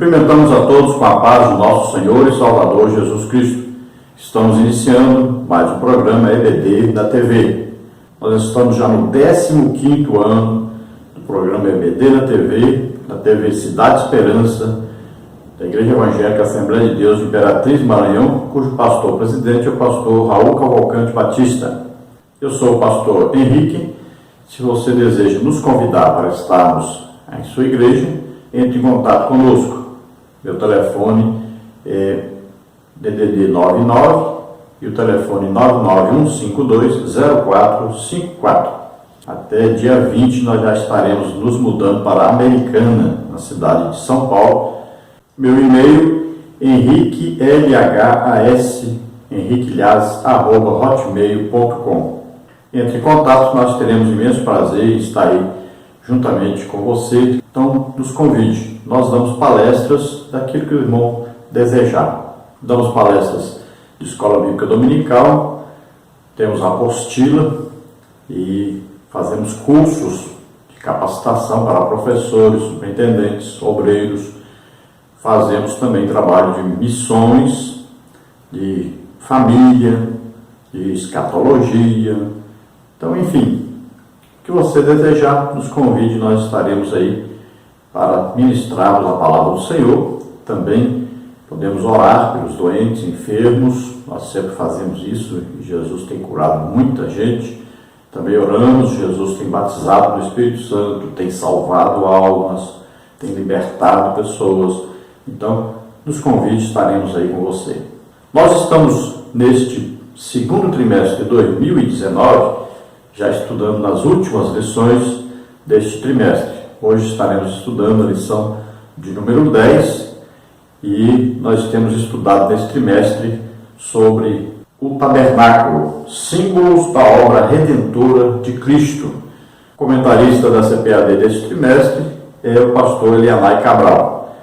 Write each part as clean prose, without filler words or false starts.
Cumprimentamos a todos com a paz do nosso Senhor e Salvador Jesus Cristo. Estamos iniciando mais um programa EBD da TV. Nós estamos já no 15º ano do programa EBD da TV Cidade Esperança, da Igreja Evangélica Assembleia de Deus de Imperatriz Maranhão, cujo pastor-presidente é o pastor Raul Cavalcante Batista. Eu sou o pastor Henrique. Se você deseja nos convidar para estarmos em sua igreja, entre em contato conosco. Meu telefone é DDD 99 e o telefone 991520454. Até dia 20 nós já estaremos nos mudando para a Americana, na cidade de São Paulo. Meu e-mail henriquelhas@hotmail.com. Entre em contato, nós teremos imenso prazer em estar aí juntamente com você. Então, nos convide. Nós damos palestras daquilo que o irmão desejar. Damos palestras de escola bíblica dominical, temos apostila e fazemos cursos de capacitação para professores, superintendentes, obreiros. Fazemos também trabalho de missões, de família, de escatologia. Então, enfim, o que você desejar, nos convide, nós estaremos aí para ministrarmos a palavra do Senhor. Também podemos orar pelos doentes, enfermos, nós sempre fazemos isso e Jesus tem curado muita gente. Também oramos, Jesus tem batizado no Espírito Santo, tem salvado almas, tem libertado pessoas. Então, nos convide, estaremos aí com você. Nós estamos neste segundo trimestre de 2019, já estudando nas últimas lições deste trimestre. Hoje estaremos estudando a lição de número 10 e nós temos estudado neste trimestre sobre o tabernáculo, símbolos da obra redentora de Cristo. O comentarista da CPAD deste trimestre é o pastor Elianai Cabral.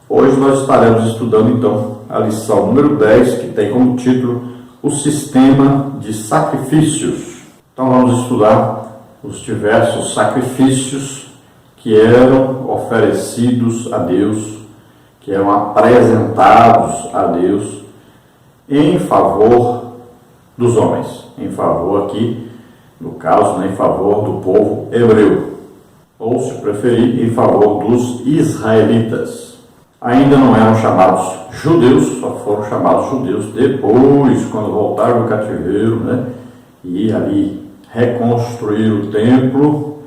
Hoje nós estaremos estudando então a lição número 10, que tem como título o sistema de sacrifícios. Então vamos estudar os diversos sacrifícios que eram oferecidos a Deus, que eram apresentados a Deus em favor dos homens, em favor aqui, no caso, em favor do povo hebreu, ou se preferir, em favor dos israelitas. Ainda não eram chamados judeus, só foram chamados judeus depois, quando voltaram do cativeiro, e ali reconstruir o templo,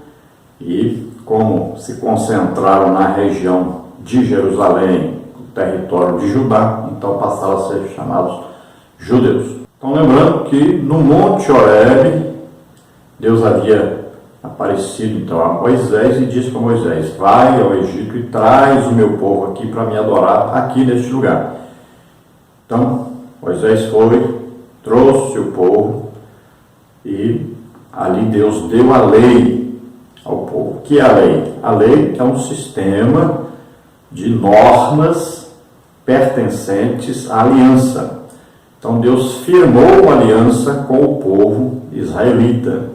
e como se concentraram na região de Jerusalém, o território de Judá, então passaram a ser chamados judeus. Então lembrando que no Monte Horebe, Deus havia aparecido então a Moisés e disse para Moisés: vai ao Egito e traz o meu povo aqui para me adorar aqui neste lugar. Então Moisés foi, trouxe o povo e ali Deus deu a lei ao povo. O que é a lei? A lei é um sistema de normas pertencentes à aliança. Então Deus firmou uma aliança com o povo israelita.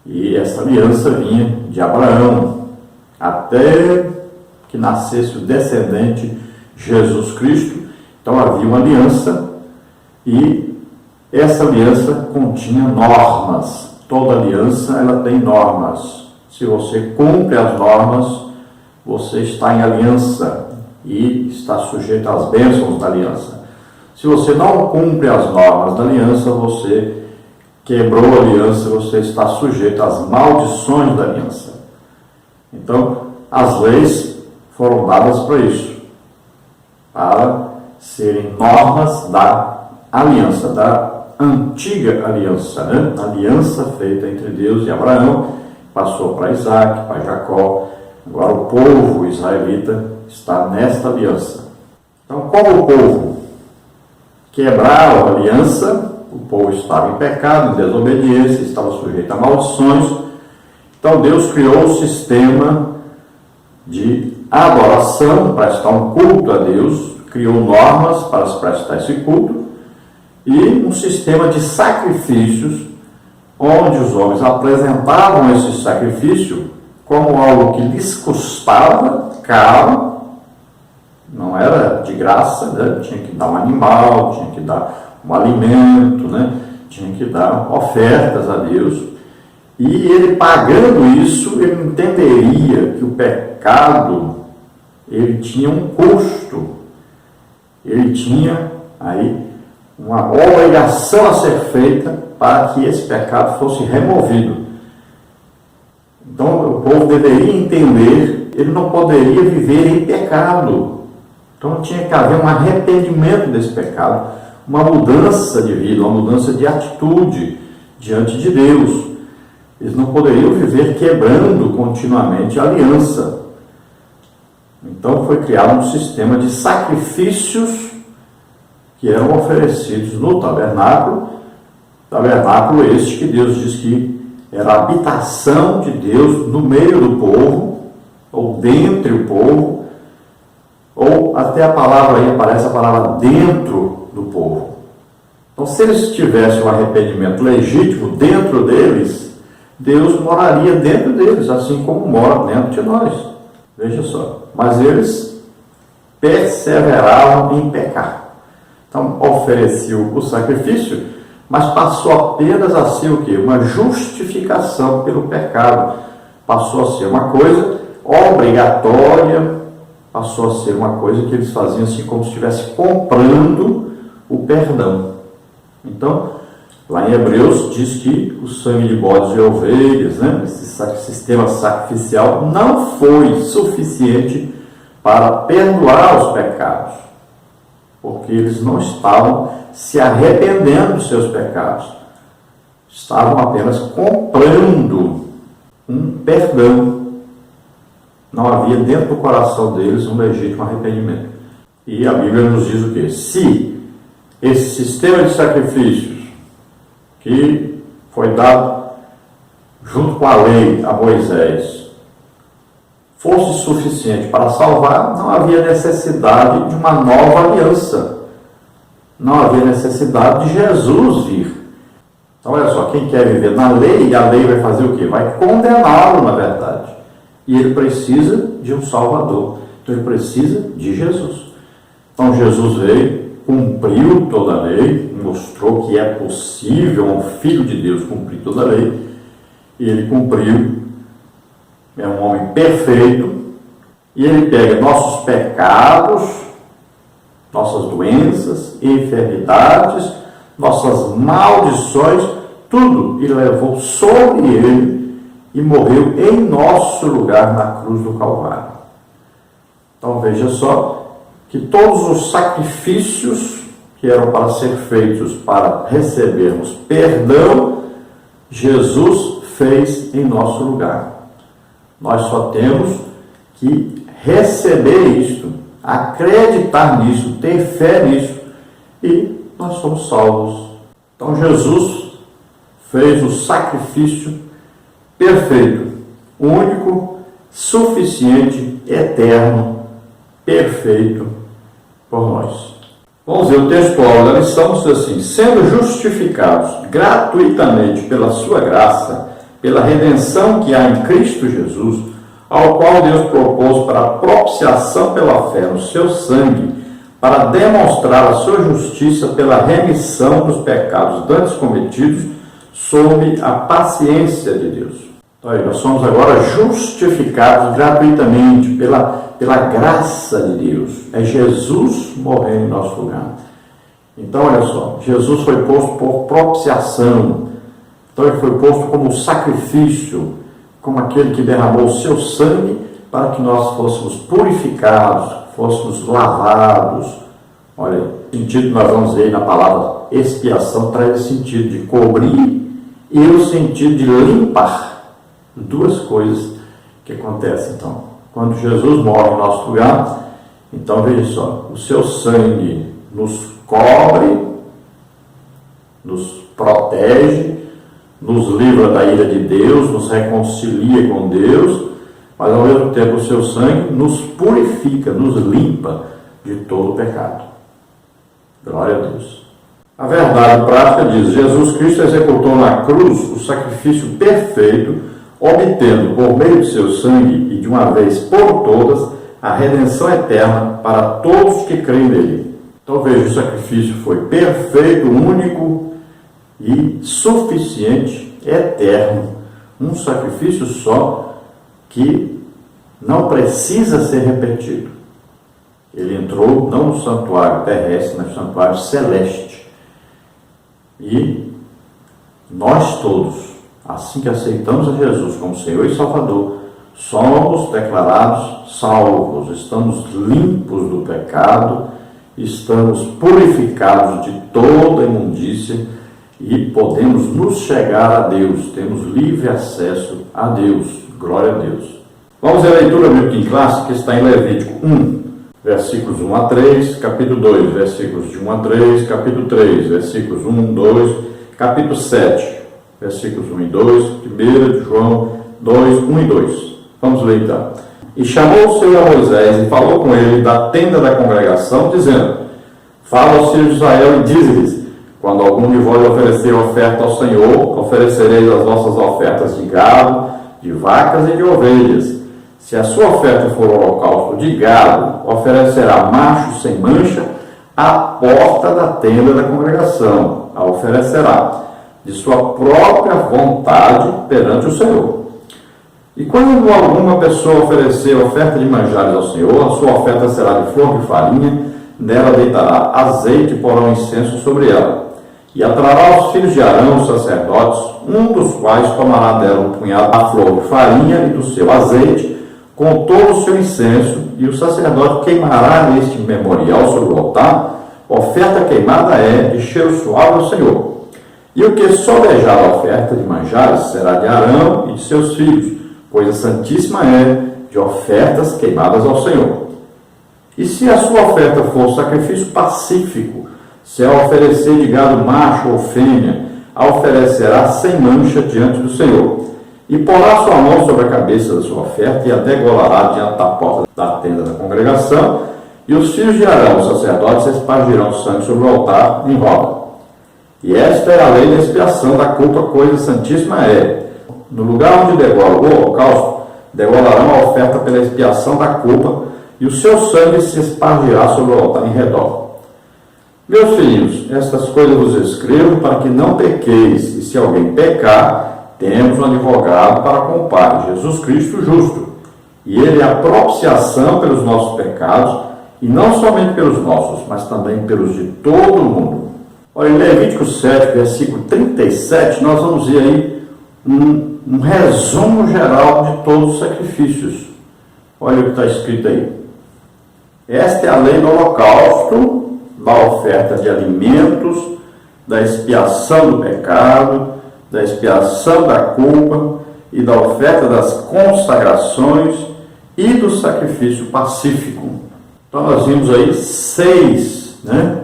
E essa aliança vinha de Abraão até que nascesse o descendente Jesus Cristo. Então havia uma aliança e essa aliança continha normas. Toda aliança ela tem normas. Se você cumpre as normas, você está em aliança e está sujeito às bênçãos da aliança. Se você não cumpre as normas da aliança, você quebrou a aliança, você está sujeito às maldições da aliança. Então, as leis foram dadas para isso, para serem normas da aliança, da antiga aliança, A aliança feita entre Deus e Abraão, passou para Isaac, para Jacó. Agora o povo israelita está nesta aliança. Então, como o povo quebrava a aliança, o povo estava em pecado, em desobediência, estava sujeito a maldições. Então Deus criou um sistema de adoração, prestar um culto a Deus, criou normas para se prestar esse culto, e um sistema de sacrifícios, onde os homens apresentavam esse sacrifício como algo que lhes custava caro Não era de graça, né? Tinha que dar um animal, tinha que dar um alimento, né? Tinha que dar ofertas a Deus. E ele pagando isso, ele entenderia que o pecado, ele tinha um custo, ele tinha aí uma obrigação a ser feita para que esse pecado fosse removido. Então o povo deveria entender, ele não poderia viver em pecado. Então tinha que haver um arrependimento desse pecado, uma mudança de vida, uma mudança de atitude diante de Deus. Eles não poderiam viver quebrando continuamente a aliança. Então foi criado um sistema de sacrifícios que eram oferecidos no tabernáculo este que Deus diz que era a habitação de Deus no meio do povo, ou dentre o povo, ou até a palavra aí aparece a palavra dentro do povo. Então se eles tivessem um arrependimento legítimo dentro deles, Deus moraria dentro deles, assim como mora dentro de nós. Veja só. Mas eles perseveravam em pecar. Então, ofereceu o sacrifício, mas passou apenas a ser o quê? Uma justificação pelo pecado. Passou a ser uma coisa obrigatória, passou a ser uma coisa que eles faziam assim, como se estivesse comprando o perdão. Então, lá em Hebreus diz que o sangue de bodes e ovelhas, né, esse sistema sacrificial, não foi suficiente para perdoar os pecados, porque eles não estavam se arrependendo dos seus pecados, estavam apenas comprando um perdão. Não havia dentro do coração deles um legítimo arrependimento. E a Bíblia nos diz o quê? Se esse sistema de sacrifícios que foi dado junto com a lei a Moisés fosse suficiente para salvar, não havia necessidade de uma nova aliança. Não havia necessidade de Jesus vir. Então, olha só, quem quer viver na lei, a lei vai fazer o quê? Vai condená-lo, na verdade. E ele precisa de um Salvador. Então, ele precisa de Jesus. Então, Jesus veio, cumpriu toda a lei, mostrou que é possível um filho de Deus cumprir toda a lei, e ele cumpriu, é um homem perfeito, e ele pega nossos pecados, nossas doenças, enfermidades, nossas maldições, tudo, e levou sobre ele e morreu em nosso lugar na cruz do Calvário. Então veja só que todos os sacrifícios que eram para ser feitos para recebermos perdão, Jesus fez em nosso lugar. Nós só temos que receber isto, acreditar nisso, ter fé nisso, e nós somos salvos. Então Jesus fez o sacrifício perfeito, único, suficiente, eterno, perfeito por nós. Vamos ver o textual da lição, diz assim: sendo justificados gratuitamente pela sua graça, pela redenção que há em Cristo Jesus, ao qual Deus propôs para a propiciação pela fé no seu sangue, para demonstrar a sua justiça pela remissão dos pecados dantes cometidos, sob a paciência de Deus. Então aí, nós somos agora justificados gratuitamente pela graça de Deus. É Jesus morrendo em nosso lugar. Então olha só, Jesus foi posto por propiciação. Então ele foi posto como sacrifício, como aquele que derramou o seu sangue para que nós fôssemos purificados, fôssemos lavados. Olha, o sentido que nós vamos ver na palavra expiação traz o sentido de cobrir e o sentido de limpar. Duas coisas que acontecem. Então, quando Jesus morre em nosso lugar, então veja só, o seu sangue nos cobre, nos protege, nos livra da ira de Deus, nos reconcilia com Deus, mas ao mesmo tempo o seu sangue nos purifica, nos limpa de todo o pecado. Glória a Deus. A verdade prática diz: Jesus Cristo executou na cruz o sacrifício perfeito, obtendo por meio de seu sangue e de uma vez por todas a redenção eterna para todos que creem nele. Então veja, o sacrifício foi perfeito, único e suficiente, eterno. Um sacrifício só que não precisa ser repetido. Ele entrou não no santuário terrestre, mas no santuário celeste. E nós todos, assim que aceitamos a Jesus como Senhor e Salvador, somos declarados salvos, estamos limpos do pecado, estamos purificados de toda imundícia e podemos nos chegar a Deus, temos livre acesso a Deus. Glória a Deus. Vamos à leitura bíblica em classe, que está em Levítico 1, versículos 1 a 3, capítulo 2, versículos de 1 a 3, capítulo 3, versículos 1, 2, capítulo 7, versículos 1 e 2, 1 de João 2, 1 e 2. Vamos ler então. E chamou o Senhor a Moisés e falou com ele da tenda da congregação, dizendo: Fala aos filhos de Israel e dize-lhes: Quando algum de vós oferecer oferta ao Senhor, oferecereis as vossas ofertas de gado, de vacas e de ovelhas. Se a sua oferta for holocausto de gado, oferecerá macho sem mancha à porta da tenda da congregação. A oferecerá de sua própria vontade perante o Senhor. E quando alguma pessoa oferecer oferta de manjares ao Senhor, a sua oferta será de flor de farinha, nela deitará azeite e porá um incenso sobre ela. E atrará os filhos de Arão, os sacerdotes, um dos quais tomará dela um punhado da flor de farinha e do seu azeite, com todo o seu incenso, e o sacerdote queimará neste memorial sobre o altar. Oferta queimada é de cheiro suave ao Senhor. E o que sobejar a oferta de manjares será de Arão e de seus filhos, pois a santíssima é de ofertas queimadas ao Senhor. E se a sua oferta for sacrifício pacífico, se a oferecer de gado macho ou fêmea, a oferecerá sem mancha diante do Senhor. E porá sua mão sobre a cabeça da sua oferta e a degolará diante da porta da tenda da congregação, e os filhos de Arão, os sacerdotes, espargirão sangue sobre o altar em roda. E esta é a lei da expiação da culpa, coisa santíssima é. No lugar onde degola o holocausto, degolarão a oferta pela expiação da culpa, e o seu sangue se espargirá sobre o altar em redor. Meus filhos, estas coisas vos escrevo para que não pequeis, e se alguém pecar, temos um advogado para com o Pai, Jesus Cristo justo. E ele é a propiciação pelos nossos pecados, e não somente pelos nossos, mas também pelos de todo o mundo. Olha, em Levítico 7, versículo 37, nós vamos ver aí um resumo geral de todos os sacrifícios. Olha o que está escrito aí. Esta é a lei do holocausto, da oferta de alimentos, da expiação do pecado, da expiação da culpa e da oferta das consagrações e do sacrifício pacífico. Então nós vimos aí 6, né?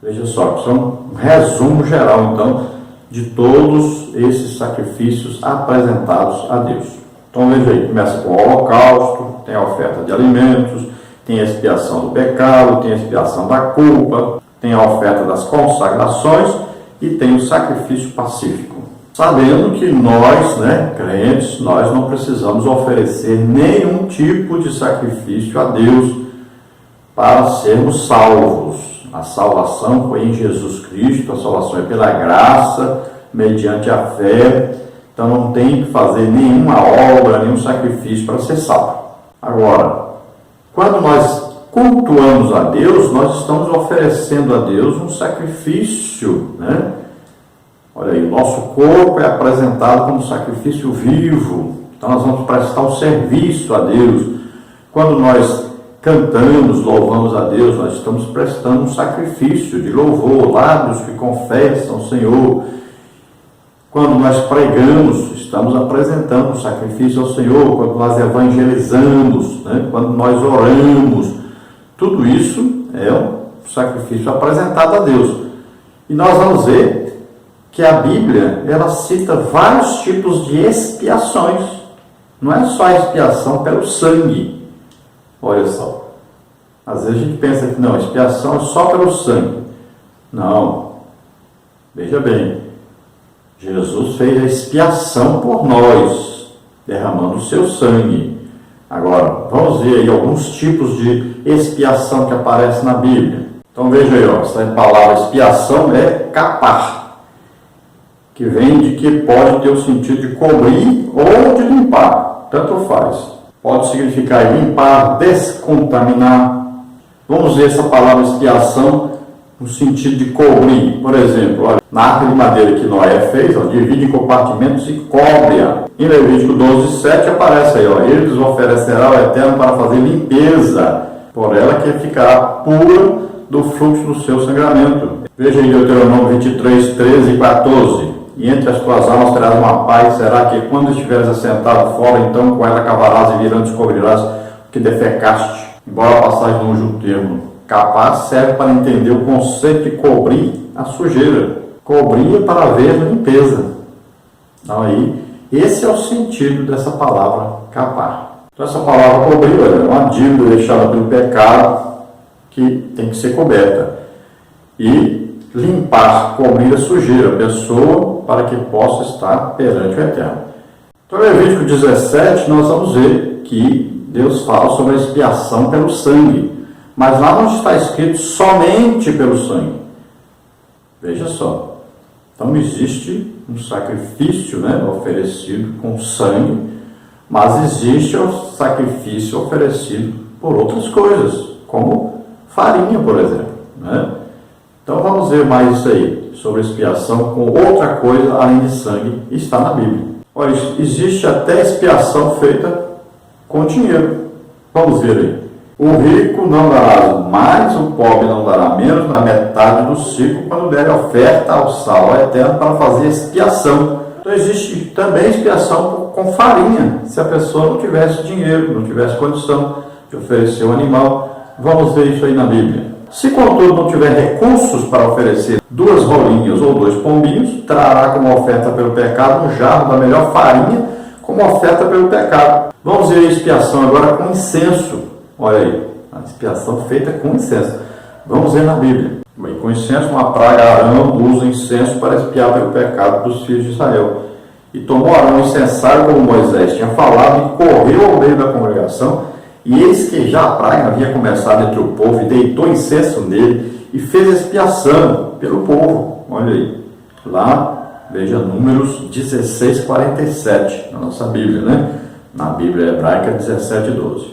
Veja só, são um resumo geral então de todos esses sacrifícios apresentados a Deus. Então veja aí, começa com o holocausto, tem a oferta de alimentos, tem a expiação do pecado, tem a expiação da culpa, tem a oferta das consagrações e tem o sacrifício pacífico. Sabendo que nós, crentes, nós não precisamos oferecer nenhum tipo de sacrifício a Deus para sermos salvos. A salvação foi em Jesus Cristo, a salvação é pela graça, mediante a fé. Então não tem que fazer nenhuma obra, nenhum sacrifício para ser salvo. Agora, quando nós cultuamos a Deus, nós estamos oferecendo a Deus um sacrifício, Olha aí, nosso corpo é apresentado como sacrifício vivo. Então nós vamos prestar um serviço a Deus. Quando nós cantamos, louvamos a Deus, nós estamos prestando um sacrifício de louvor, lábios que confessam o Senhor. Quando nós pregamos, estamos apresentando um sacrifício ao Senhor. Quando nós evangelizamos, quando nós oramos, tudo isso é um sacrifício apresentado a Deus. E nós vamos ver que a Bíblia, ela cita vários tipos de expiações. Não é só a expiação pelo sangue. Olha só. Às vezes a gente pensa que não, a expiação é só pelo sangue. Não. Veja bem. Jesus fez a expiação por nós, derramando o seu sangue. Agora, vamos ver aí alguns tipos de expiação que aparecem na Bíblia. Então veja aí, essa palavra expiação é capar, que vem de que pode ter o sentido de cobrir ou de limpar, tanto faz. Pode significar limpar, descontaminar. Vamos ver essa palavra expiação no sentido de cobrir. Por exemplo, olha, na arca de madeira que Noé fez, divide em compartimentos e cobre-a. Em Levítico 12:7 aparece aí, eles oferecerá ao Eterno para fazer limpeza, por ela que ficará pura do fluxo do seu sangramento. Veja em Deuteronômio 23:13 e 14. E entre as tuas almas terás uma paz, será que quando estiveres assentado fora, então com ela cavarás e virando descobrirás o que defecaste. Embora a passagem não use o termo capaz, serve para entender o conceito de cobrir a sujeira. Cobrir para haver limpeza. Então aí, esse é o sentido dessa palavra capar. Então essa palavra cobrir é uma dívida deixada pelo pecado que tem que ser coberta. E limpar, cobrir a sujeira, a pessoa para que possa estar perante o Eterno. Então em Levítico 17 nós vamos ver que Deus fala sobre a expiação pelo sangue. Mas lá não está escrito somente pelo sangue. Veja só. Então existe um sacrifício, oferecido com sangue, mas existe o sacrifício oferecido por outras coisas, como farinha, por exemplo. Então vamos ver mais isso aí, sobre expiação com outra coisa além de sangue, está na Bíblia. Olha, existe até expiação feita com dinheiro. Vamos ver aí. O rico não dará mais, o pobre não dará menos, na metade do ciclo, quando der oferta ao sal eterno para fazer expiação. Então existe também expiação com farinha, se a pessoa não tivesse dinheiro, não tivesse condição de oferecer um animal. Vamos ver isso aí na Bíblia. Se, contudo, não tiver recursos para oferecer 2 rolinhas ou 2 pombinhos, trará como oferta pelo pecado um jarro da melhor farinha como oferta pelo pecado. Vamos ver a expiação agora com incenso. Olha aí, a expiação feita com incenso. Vamos ver na Bíblia. Com incenso, uma praga, Arão usa incenso para expiar pelo pecado dos filhos de Israel. E tomou Arão incensário, como Moisés tinha falado, e correu ao meio da congregação. E eis que já a praga havia começado entre o povo, e deitou incenso nele, e fez expiação pelo povo. Olha aí. Lá, veja Números 16:47, na nossa Bíblia, Na Bíblia hebraica 17:12.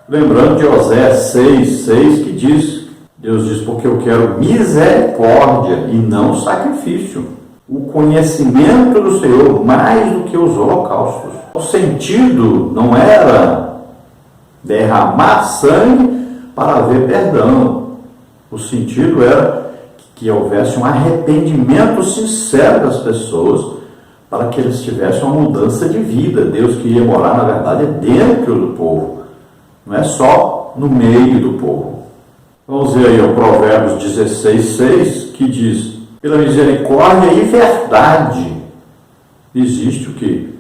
Lembrando de Oséias 6:6, que diz, Deus diz, porque eu quero misericórdia e não sacrifício, o conhecimento do Senhor mais do que os holocaustos. O sentido não era derramar sangue para haver perdão. O sentido era que houvesse um arrependimento sincero das pessoas para que eles tivessem uma mudança de vida. Deus queria morar, na verdade, dentro do povo. Não é só no meio do povo. Vamos ver aí o Provérbios 16:6, que diz, pela misericórdia e verdade existe o quê?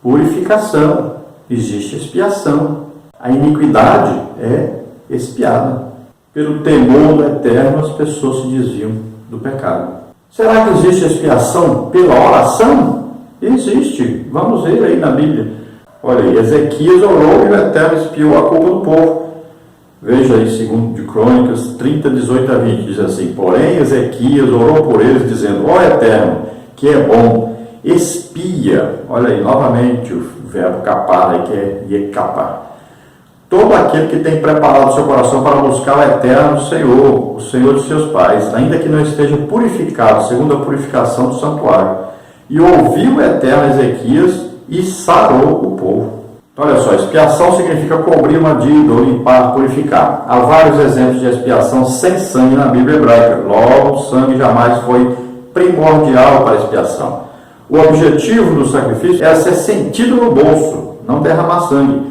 Purificação, existe expiação. A iniquidade é expiada. Pelo temor do Eterno as pessoas se desviam do pecado. Será que existe expiação pela oração? Existe. Vamos ver aí na Bíblia. Olha aí, Ezequias orou e o Eterno expiou a culpa do povo. Veja aí, segundo de Crônicas 30:18-20, diz assim, porém Ezequias orou por eles, dizendo, ó Eterno, que é bom, expia, olha aí, novamente o verbo capar, aí que é yekapar, todo aquele que tem preparado seu coração para buscar o Eterno Senhor, o Senhor de seus pais, ainda que não esteja purificado, segundo a purificação do santuário. E ouviu o Eterno Ezequias e sarou o povo. Então, olha só, expiação significa cobrir uma dívida, ou limpar, purificar. Há vários exemplos de expiação sem sangue na Bíblia hebraica. Logo, o sangue jamais foi primordial para a expiação. O objetivo do sacrifício era ser sentido no bolso, não derramar sangue.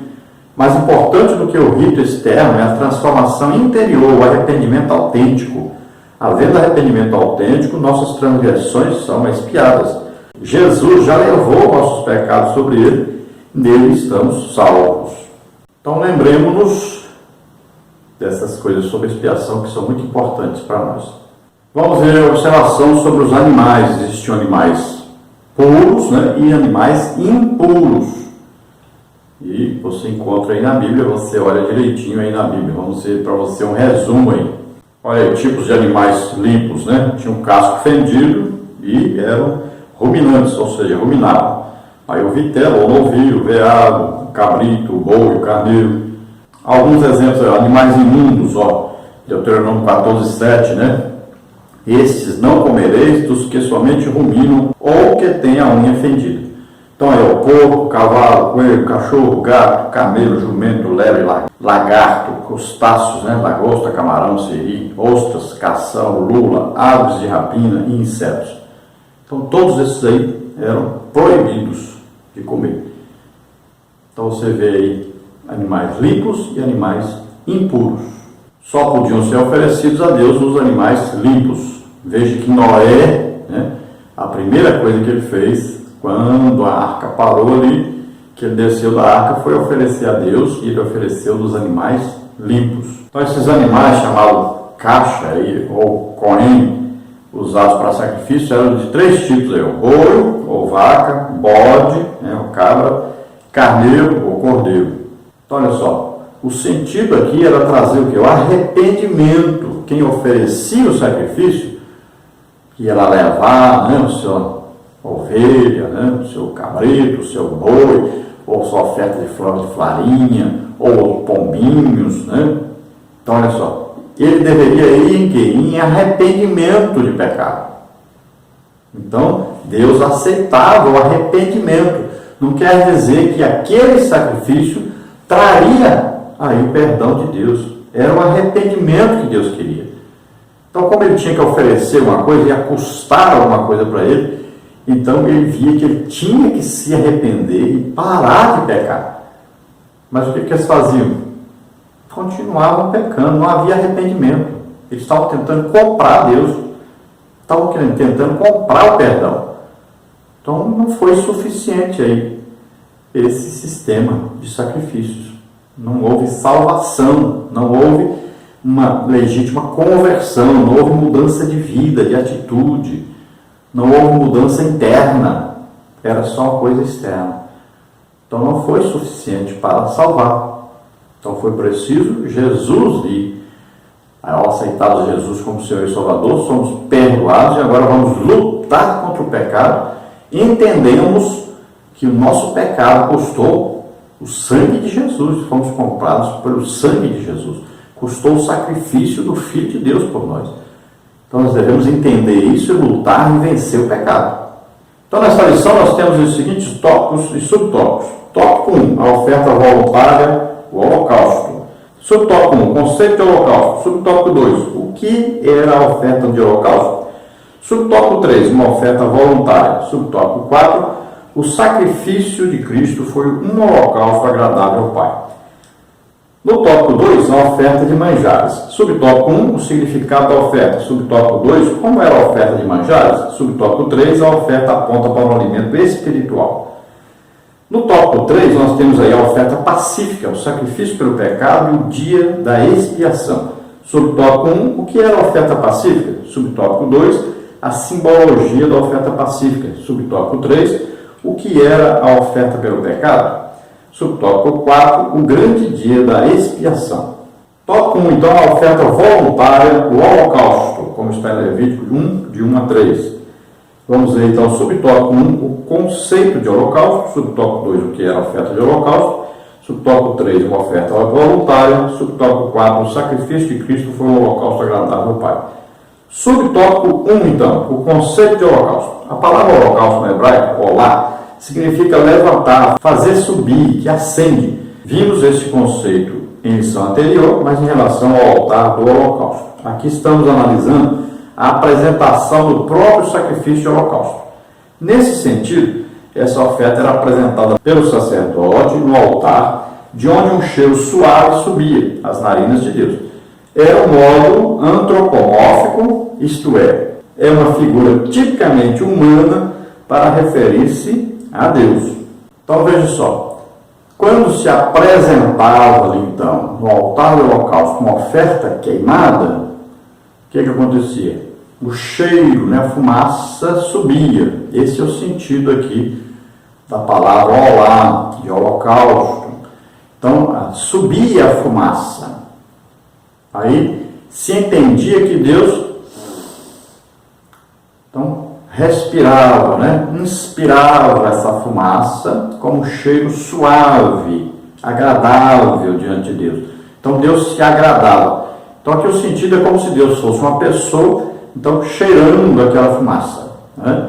Mais importante do que o rito externo é a transformação interior, o arrependimento autêntico. Havendo arrependimento autêntico, nossas transgressões são expiadas. Jesus já levou nossos pecados sobre ele, nele estamos salvos. Então lembremos-nos dessas coisas sobre expiação que são muito importantes para nós. Vamos ver a observação sobre os animais. Existem animais puros, e animais impuros. E você encontra aí na Bíblia, você olha direitinho aí na Bíblia. Vamos ver para você um resumo aí. Olha aí, tipos de animais limpos, né? Tinha um casco fendido e eram ruminantes, ou seja, ruminavam. Aí o vitelo, o novilho, o veado, o cabrito, o boi, o carneiro. Alguns exemplos, animais imundos, ó, Deuteronômio 14:7, né? Estes não comereis dos que somente ruminam ou que têm a unha fendida. Então é o porco, cavalo, coelho, cachorro, gato, camelo, jumento, lebre, lagarto, crustáceos, né? Lagosta, camarão, siri, ostras, cação, lula, aves de rapina e insetos. Então todos esses aí eram proibidos de comer. Então você vê aí animais limpos e animais impuros. Só podiam ser oferecidos a Deus os animais limpos. Veja que Noé, né, a primeira coisa que ele fez, quando a arca parou ali, que ele desceu da arca, foi oferecer a Deus, e ele ofereceu dos animais limpos. Então esses animais chamados caixa aí, ou cohen, usados para sacrifício, eram de 3 tipos aí: o boi, ou vaca, bode, né, o cabra, carneiro ou cordeiro. Então olha só, o sentido aqui era trazer o que? O arrependimento. Quem oferecia o sacrifício, que ia lá levar, né, o seu ovelha, né, o seu cabrito, o seu boi, ou sua oferta de flor de farinha, ou pombinhos, né? Então olha só, ele deveria ir em quê? Em arrependimento de pecado. Então Deus aceitava o arrependimento. Não quer dizer que aquele sacrifício traria aí o perdão de Deus. Era o arrependimento que Deus queria. Então, como ele tinha que oferecer uma coisa, ia custar alguma coisa para ele, então ele via que ele tinha que se arrepender e parar de pecar. Mas o que eles faziam? Continuavam pecando, não havia arrependimento. Eles estavam tentando comprar Deus, estavam tentando comprar o perdão. Então não foi suficiente aí esse sistema de sacrifícios. Não houve salvação, não houve uma legítima conversão, não houve mudança de vida, de atitude, não houve mudança interna, era só uma coisa externa. Então não foi suficiente para salvar. Então foi preciso Jesus vir. Ao aceitar Jesus como Senhor e Salvador, somos perdoados e agora vamos lutar contra o pecado. Entendemos que o nosso pecado custou o sangue de Jesus, fomos comprados pelo sangue de Jesus, custou o sacrifício do Filho de Deus por nós. Então nós devemos entender isso e lutar e vencer o pecado. Então nessa lição nós temos os seguintes tópicos e subtópicos. Tópico 1, a oferta voluntária, o holocausto. Subtópico 1, conceito de holocausto. Subtópico 2, o que era a oferta de holocausto? Subtópico 3, uma oferta voluntária. Subtópico 4, o sacrifício de Cristo foi um holocausto agradável ao Pai. No tópico 2, a oferta de manjares. Subtópico 1, o significado da oferta. Subtópico 2, como era a oferta de manjares. Subtópico 3, a oferta aponta para um alimento espiritual. No tópico 3, nós temos aí a oferta pacífica, o sacrifício pelo pecado e o dia da expiação. Subtópico 1, o que era a oferta pacífica? Subtópico 2, a simbologia da oferta pacífica. Subtópico 3, o que era a oferta pelo pecado? Subtópico 4, o grande dia da expiação. Tópico 1, então, a oferta voluntária, o holocausto, como está em Levítico 1, de 1 a 3. Vamos ver, então, subtópico 1, o conceito de holocausto. Subtópico 2, o que era a oferta de holocausto. Subtópico 3, uma oferta voluntária. Subtópico 4, o sacrifício de Cristo foi um holocausto agradável ao Pai. Subtópico 1, então, o conceito de holocausto. A palavra holocausto no hebraico, olá, significa levantar, fazer subir, que acende. Vimos esse conceito em lição anterior, mas em relação ao altar do holocausto. Aqui estamos analisando a apresentação do próprio sacrifício de holocausto. Nesse sentido, essa oferta era apresentada pelo sacerdote no altar, de onde um cheiro suave subia, as narinas de Deus. É um modo antropomórfico, isto é uma figura tipicamente humana para referir-se a Deus. Então veja só, quando se apresentava ali então no altar do holocausto uma oferta queimada, o que acontecia? O cheiro, né, a fumaça subia. Esse é o sentido aqui da palavra olá, de holocausto. Então, subia a fumaça. Aí se entendia que Deus, então, respirava, né? Inspirava essa fumaça como um cheiro suave, agradável diante de Deus. Então Deus se agradava. Então aqui o sentido é como se Deus fosse uma pessoa, então cheirando aquela fumaça, né?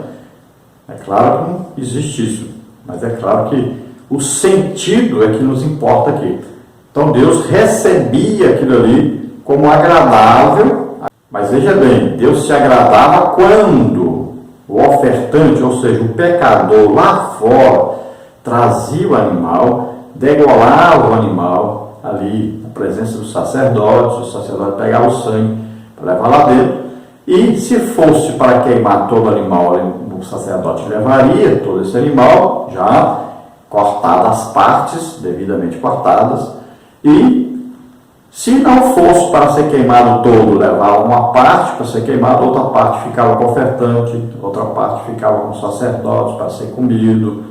É claro que não existe isso, mas é claro que o sentido é que nos importa aqui. Então Deus recebia aquilo ali como agradável, mas veja bem, Deus se agradava quando o ofertante, ou seja, o pecador lá fora, trazia o animal, degolava o animal ali na presença do sacerdote, o sacerdote pegava o sangue para levar lá dentro, e se fosse para queimar todo o animal, o sacerdote levaria todo esse animal, já cortado as partes, devidamente cortadas, e se não fosse para ser queimado todo, levava uma parte para ser queimado, outra parte ficava com o ofertante, outra parte ficava com o sacerdote para ser comido,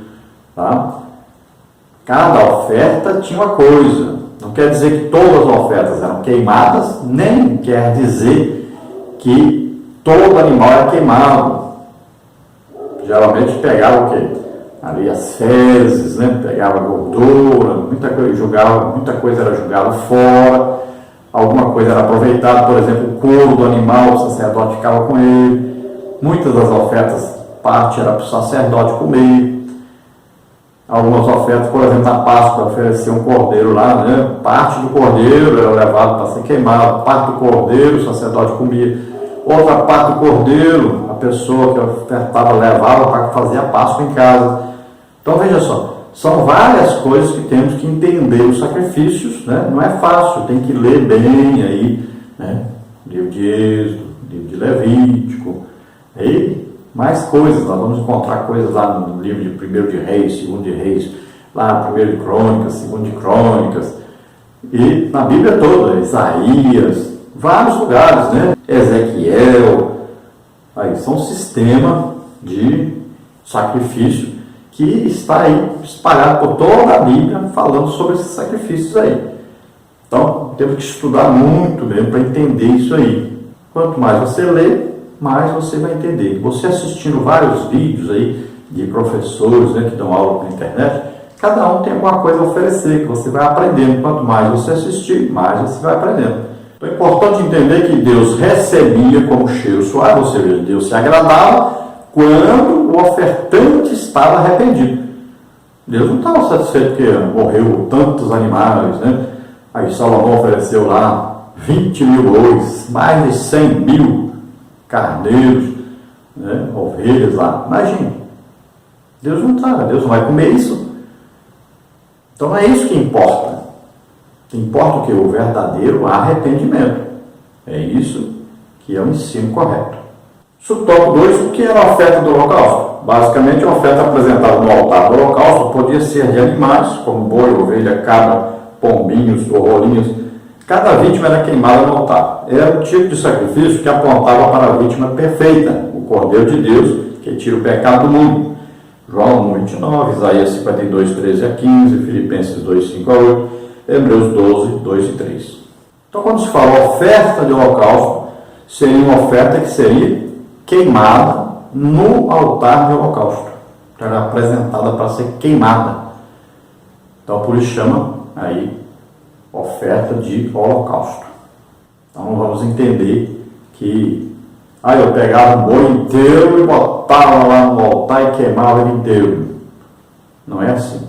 tá? Cada oferta tinha uma coisa. Não quer dizer que todas as ofertas eram queimadas, nem quer dizer que todo animal era queimado. Geralmente pegava o quê? Ali as fezes, né? Pegava gordura, muita coisa era jogada fora, alguma coisa era aproveitada, por exemplo, o couro do animal, o sacerdote ficava com ele. Muitas das ofertas, parte era para o sacerdote comer. Algumas ofertas, por exemplo, na Páscoa, oferecia um cordeiro lá, né? Parte do cordeiro era levado para ser queimado, parte do cordeiro o sacerdote comia, outra parte do cordeiro a pessoa que ofertava levava para fazer a Páscoa em casa. Então veja só, são várias coisas que temos que entender os sacrifícios, né? Não é fácil, tem que ler bem aí, né? Livro de Êxodo, livro de Levítico, e mais coisas, nós vamos encontrar coisas lá no livro de 1 de Reis, 2 de Reis, lá 1 de Crônicas, 2 de Crônicas, e na Bíblia toda, Isaías, vários lugares, né? Ezequiel, aí são um sistema de sacrifício que está aí espalhado por toda a Bíblia, falando sobre esses sacrifícios aí. Então, temos que estudar muito mesmo para entender isso aí. Quanto mais você lê, mais você vai entender. Você assistindo vários vídeos aí de professores, né, que dão aula pela internet, cada um tem alguma coisa a oferecer, que você vai aprendendo. Quanto mais você assistir, mais você vai aprendendo. Então é importante entender que Deus recebia como cheiro suave, ou seja, Deus se agradava quando o ofertante estava arrependido. Deus não estava satisfeito porque morreu tantos animais, né? Aí Salomão ofereceu lá 20 mil bois, mais de 100 mil carneiros, né? Ovelhas lá. Imagina, Deus não vai comer isso. Então não é isso que importa. Importa o que? O verdadeiro arrependimento. É isso que é o ensino correto. Subtópico 2, o que era a oferta do holocausto? Basicamente, a oferta apresentada no altar do holocausto podia ser de animais, como boi, ovelha, cabra, pombinhos ou rolinhos. Cada vítima era queimada no altar. Era um tipo de sacrifício que apontava para a vítima perfeita, o Cordeiro de Deus, que tira o pecado do mundo. João 1:29, Isaías 52, 13 a 15, Filipenses 2, 5 a 8, Hebreus 12, 2 e 3. Então, quando se fala oferta de holocausto, seria uma oferta que seria queimada no altar de holocausto. Então, era apresentada para ser queimada. Então, por isso chama aí oferta de holocausto. Então, vamos entender que eu pegava um boi inteiro e botava lá no altar e queimava ele inteiro. Não é assim.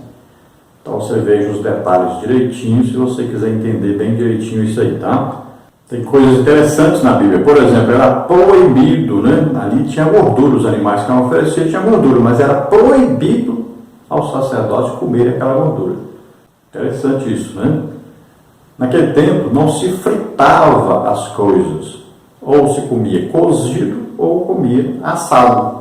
Então você veja os detalhes direitinho, se você quiser entender bem direitinho isso aí, tá? Tem coisas interessantes na Bíblia. Por exemplo, era proibido, né? Ali tinha gordura, os animais que eram oferecidos tinham gordura, mas era proibido ao sacerdote comer aquela gordura. Interessante isso, né? Naquele tempo não se fritava as coisas, ou se comia cozido ou comia assado.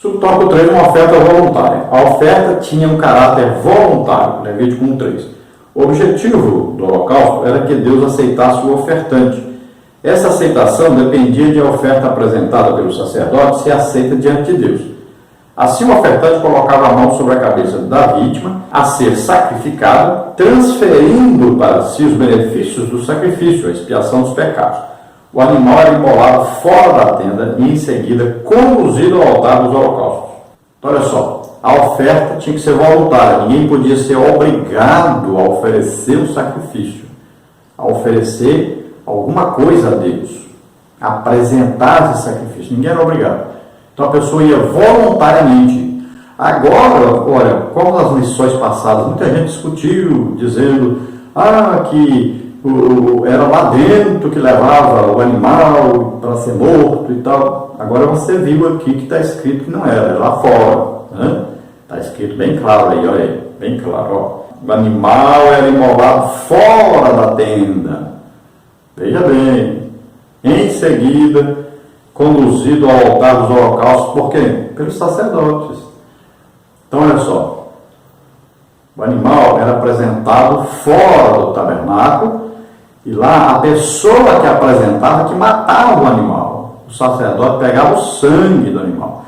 Subtópico 3, uma oferta voluntária. A oferta tinha um caráter voluntário, Levítico 1:3. O objetivo do holocausto era que Deus aceitasse o ofertante. Essa aceitação dependia de a oferta apresentada pelo sacerdote ser aceita diante de Deus. Assim, o ofertante colocava a mão sobre a cabeça da vítima a ser sacrificada, transferindo para si os benefícios do sacrifício, a expiação dos pecados. O animal era imolado fora da tenda e, em seguida, conduzido ao altar dos holocaustos. Então, olha só, a oferta tinha que ser voluntária, ninguém podia ser obrigado a oferecer um sacrifício, a oferecer alguma coisa a Deus, a apresentar esse sacrifício, ninguém era obrigado. Então a pessoa ia voluntariamente. Agora, olha, como nas lições passadas, muita gente discutiu, dizendo que era lá dentro que levava o animal para ser morto e tal. Agora você viu aqui que está escrito que não era lá fora. Está escrito bem claro aí, olha aí, bem claro. Ó. O animal era imolado fora da tenda. Veja bem. Em seguida, conduzido ao altar dos holocaustos, por quê? Pelos sacerdotes. Então, olha só, o animal era apresentado fora do tabernáculo, e lá a pessoa que apresentava que matava o animal. O sacerdote pegava o sangue do animal.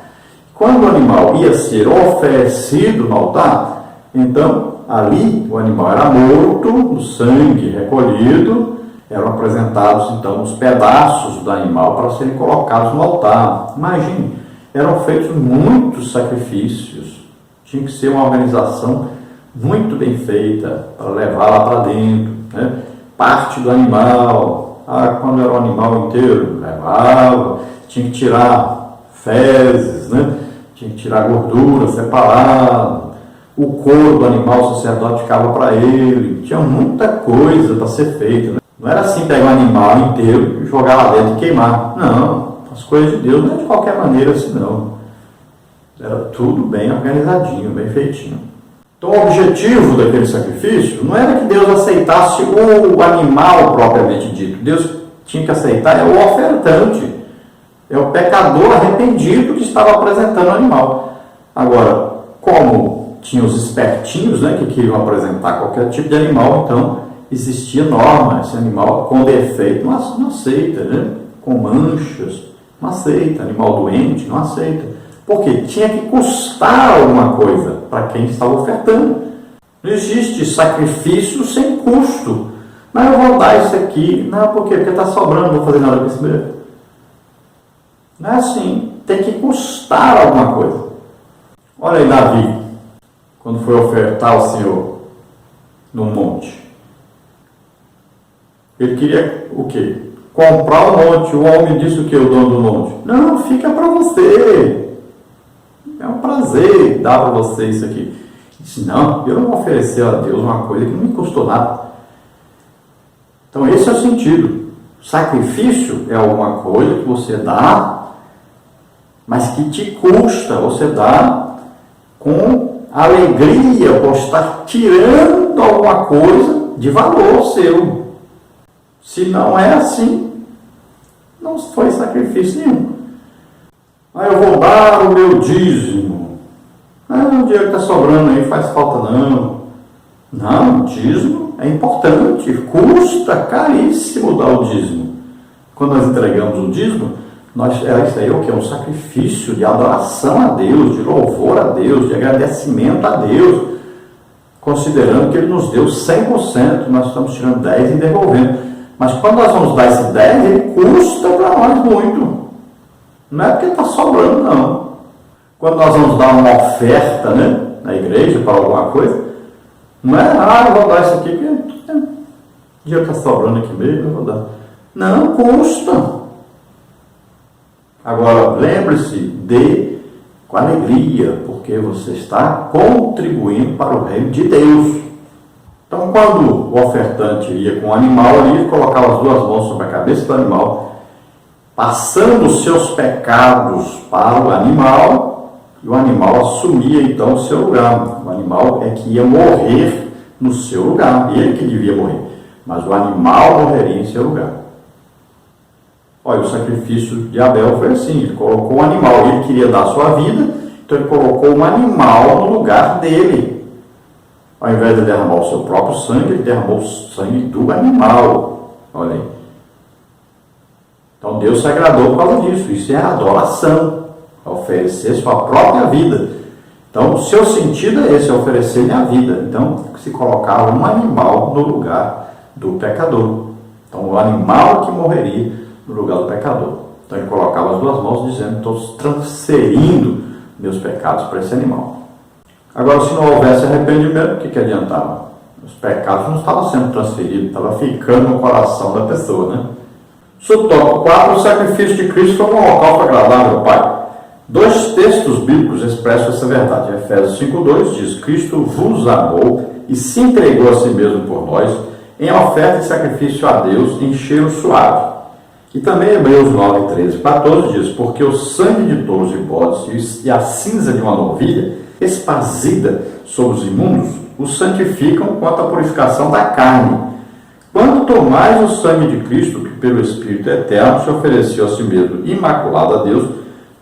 Quando o animal ia ser oferecido no altar, então ali o animal era morto, o sangue recolhido, eram apresentados então os pedaços do animal para serem colocados no altar. Imagine, eram feitos muitos sacrifícios, tinha que ser uma organização muito bem feita para levar lá para dentro, né? Parte do animal, quando era o animal inteiro, levava, tinha que tirar fezes, né? Tinha que tirar gordura, separado, o couro do animal o sacerdote ficava para ele, tinha muita coisa para ser feita, né? Não era assim pegar o animal inteiro e jogar lá dentro e queimar. Não, as coisas de Deus não é de qualquer maneira assim não. Era tudo bem organizadinho, bem feitinho. Então o objetivo daquele sacrifício não era que Deus aceitasse o animal propriamente dito. Deus tinha que aceitar o ofertante. É o pecador arrependido que estava apresentando o animal. Agora, como tinha os espertinhos, né, que queriam apresentar qualquer tipo de animal, então existia norma. Esse animal com defeito não aceita, né? Com manchas, não aceita. Animal doente, não aceita. Porque tinha que custar alguma coisa para quem estava ofertando. Não existe sacrifício sem custo. Não, eu vou dar isso aqui. Não, por quê? Porque está sobrando, não vou fazer nada com isso mesmo. Não é assim. Tem que custar alguma coisa. Olha aí Davi, quando foi ofertar ao Senhor no monte. Ele queria o quê? Comprar o monte. O homem disse o quê, o dono do monte? Não, fica para você. É um prazer dar para você isso aqui. Ele disse, não, eu não vou oferecer a Deus uma coisa que não me custou nada. Então esse é o sentido. Sacrifício é alguma coisa que você dá, mas que te custa. Você dá com alegria por estar tirando alguma coisa de valor seu. Se não é assim, não foi sacrifício nenhum. Eu vou dar o meu dízimo. O dinheiro que está sobrando aí faz falta não. Não, o dízimo é importante, custa caríssimo dar o dízimo. Quando nós entregamos o dízimo, isso aí é o que? Um sacrifício de adoração a Deus, de louvor a Deus, de agradecimento a Deus, considerando que Ele nos deu 100%, nós estamos tirando 10% e devolvendo. Mas quando nós vamos dar esse 10%, ele custa para nós muito. Não é porque está sobrando, não. Quando nós vamos dar uma oferta, né, na igreja para alguma coisa, não é, eu vou dar isso aqui, porque o dinheiro está sobrando aqui mesmo, eu vou dar. Não, custa. Agora, lembre-se, dê com alegria, porque você está contribuindo para o reino de Deus. Então, quando o ofertante ia com o animal ali, ele colocava as duas mãos sobre a cabeça do animal, passando os seus pecados para o animal, e o animal assumia então o seu lugar. O animal é que ia morrer no seu lugar, ele que devia morrer, mas o animal morreria em seu lugar. Olha, o sacrifício de Abel foi assim, ele colocou um animal, ele queria dar a sua vida, então ele colocou um animal no lugar dele. Ao invés de derramar o seu próprio sangue, ele derramou o sangue do animal. Olha aí. Então Deus se agradou por causa disso. Isso é adoração. a oferecer sua própria vida. Então, o seu sentido é esse, é oferecer minha vida. Então, se colocava um animal no lugar do pecador. Então, o animal que morreria no lugar do pecador. Então, ele colocava as duas mãos dizendo, estou transferindo meus pecados para esse animal. Agora, se não houvesse arrependimento, o que adiantava? Os pecados não estavam sendo transferidos, estavam ficando no coração da pessoa, né? Subtópico 4, o sacrifício de Cristo foi um holocausto agradável ao Pai. 2 textos bíblicos expressam essa verdade. Efésios 5,2 diz, Cristo vos amou e se entregou a si mesmo por nós, em oferta e sacrifício a Deus em cheiro suave. E também Hebreus 9:13-14 diz, porque o sangue de touros e bodes e a cinza de uma novilha, espazida sobre os imundos, os santificam quanto à purificação da carne. Quando tomais o sangue de Cristo, que pelo Espírito Eterno se ofereceu a si mesmo imaculado a Deus,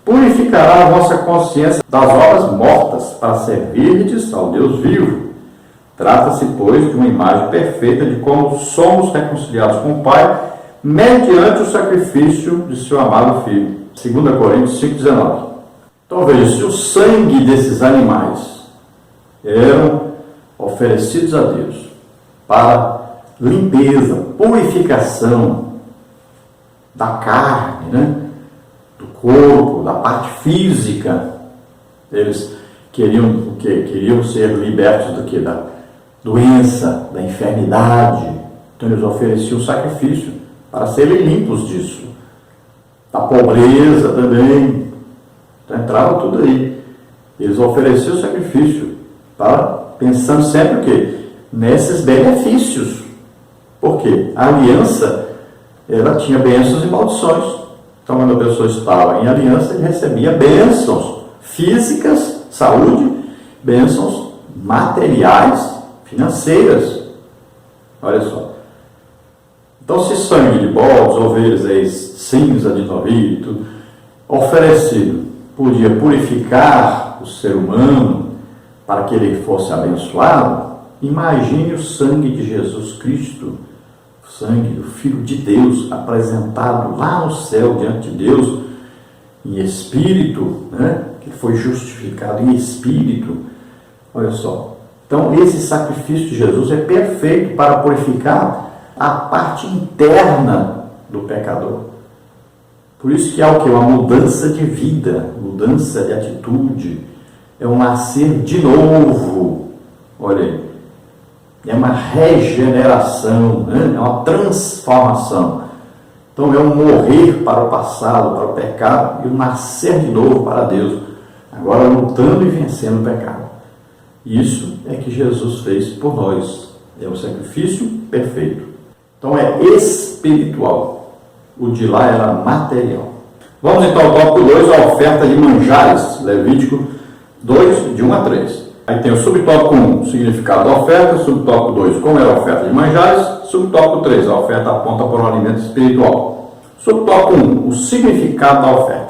purificará a vossa consciência das obras mortas para servirdes ao Deus vivo. Trata-se, pois, de uma imagem perfeita de como somos reconciliados com o Pai mediante o sacrifício de seu amado Filho. 2 Coríntios 5,19. Então veja, se o sangue desses animais eram oferecidos a Deus para limpeza, purificação da carne, né? Do corpo, da parte física, eles queriam o quê? Queriam ser libertos do quê? Da doença, da enfermidade. Então eles ofereciam sacrifício para serem limpos disso. Da pobreza também. Então entrava tudo aí. Eles ofereciam sacrifício para, pensando sempre o quê? Nesses benefícios. Por quê? A aliança, ela tinha bênçãos e maldições. Então, quando a pessoa estava em aliança, ele recebia bênçãos físicas, saúde, bênçãos materiais, financeiras. Olha só. Então, se sangue de bodes, ovelhas, cinza de novilho, tudo, oferecido, podia purificar o ser humano para que ele fosse abençoado, imagine o sangue de Jesus Cristo, o sangue do Filho de Deus, apresentado lá no céu diante de Deus, em espírito, né? Que foi justificado em espírito. Olha só. Então, esse sacrifício de Jesus é perfeito para purificar a parte interna do pecador. Por isso que há o que? Uma mudança de vida, mudança de atitude, é um nascer de novo. Olha aí. É uma regeneração, né? É uma transformação. Então é um morrer para o passado, para o pecado, e um nascer de novo para Deus. Agora lutando e vencendo o pecado. Isso é que Jesus fez por nós. É o sacrifício perfeito. Então é espiritual. O de lá era material. Vamos então ao tópico 2, a oferta de manjares. Levítico 2, de 1 a 3. Aí tem o subtópico 1, significado da oferta. Subtópico 2, como era a oferta de manjares. Subtópico 3, a oferta aponta para um alimento espiritual. Subtópico 1, o significado da oferta.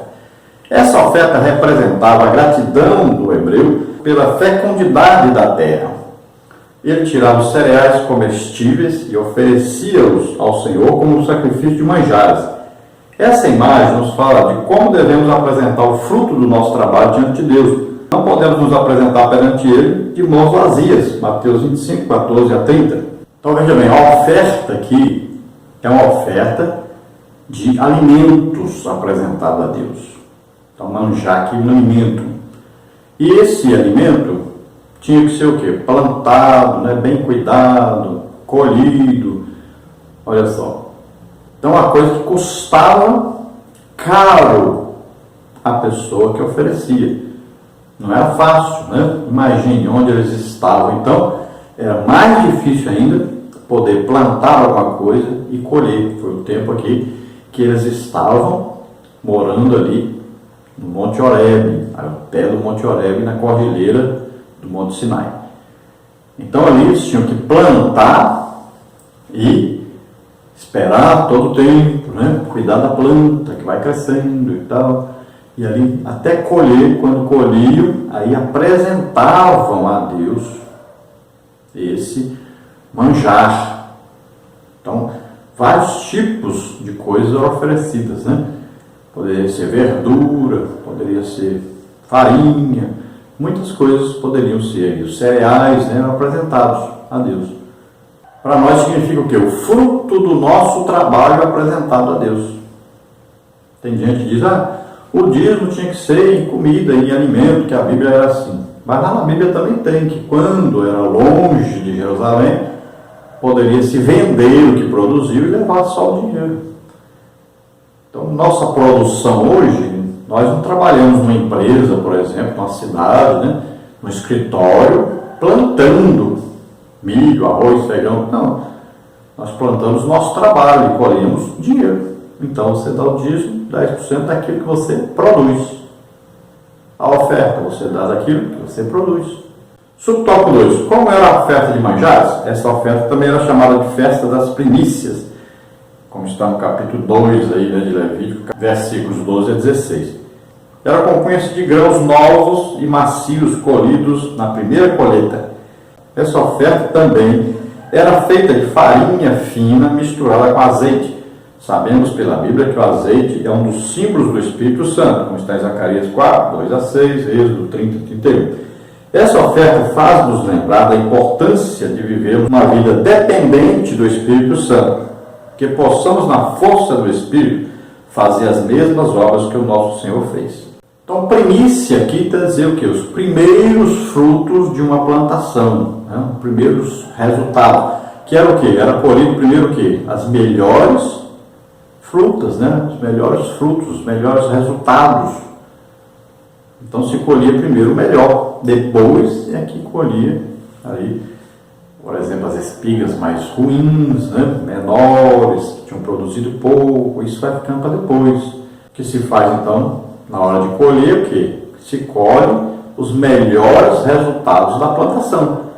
Essa oferta representava a gratidão do hebreu pela fecundidade da terra. Ele tirava os cereais comestíveis e oferecia-os ao Senhor como um sacrifício de manjares. Essa imagem nos fala de como devemos apresentar o fruto do nosso trabalho diante de Deus. Não podemos nos apresentar perante Ele de mãos vazias. Mateus 25, 14 a 30. Então veja bem, a oferta aqui é uma oferta de alimentos apresentado a Deus. Então manjar aqui um alimento. E esse alimento tinha que ser o quê? Plantado, né? Bem cuidado, colhido. Olha só. Então, uma coisa que custava caro a pessoa que oferecia. Não era fácil, né? Imagine onde eles estavam. Então, era mais difícil ainda poder plantar alguma coisa e colher. Foi o tempo aqui que eles estavam morando ali no Monte Horebe, ao pé do Monte Horebe, na cordilheira do Monte Sinai. Então ali eles tinham que plantar e esperar todo o tempo, né? Cuidar da planta que vai crescendo e tal. E ali até colher, quando colhiam, aí apresentavam a Deus esse manjar. Então, vários tipos de coisas eram oferecidas, né? poderia ser verdura, poderia ser farinha, muitas coisas poderiam ser. Os cereais, né, eram apresentados a Deus. Para nós significa o quê? O fruto do nosso trabalho apresentado a Deus. Tem gente que diz, o dízimo tinha que ser em comida, em alimento, que a Bíblia era assim. Mas lá na Bíblia também tem que quando era longe de Jerusalém, poderia se vender o que produziu e levar só o dinheiro. Então, nossa produção hoje, nós não trabalhamos numa empresa, por exemplo, numa cidade, né, no escritório, plantando milho, arroz, feijão. Não. Nós plantamos nosso trabalho e colhemos dinheiro. Então, você dá o dízimo, 10% daquilo que você produz. A oferta, você dá daquilo que você produz. Subtópico 2. Como era a oferta de manjares? Essa oferta também era chamada de festa das primícias, como está no capítulo 2 aí, né, de Levítico, versículos 12 a 16. Ela compunha-se de grãos novos e macios colhidos na primeira colheita. Essa oferta também era feita de farinha fina misturada com azeite. Sabemos pela Bíblia que o azeite é um dos símbolos do Espírito Santo, como está em Zacarias 4, 2 a 6, Êxodo 30 e 31. Essa oferta faz-nos lembrar da importância de vivermos uma vida dependente do Espírito Santo, que possamos, na força do Espírito, fazer as mesmas obras que o nosso Senhor fez. Então, primícia aqui está dizer o quê? Os primeiros frutos de uma plantação, né? Os primeiros resultados. Que era o quê? Era colhido primeiro o quê? As melhores frutas, né? Os melhores frutos, os melhores resultados. Então se colhia primeiro o melhor, depois é que colhia aí, por exemplo, as espigas mais ruins, né? Menores, que tinham produzido pouco, isso vai ficando para depois. O que se faz então, na hora de colher, o quê? Se colhe os melhores resultados da plantação.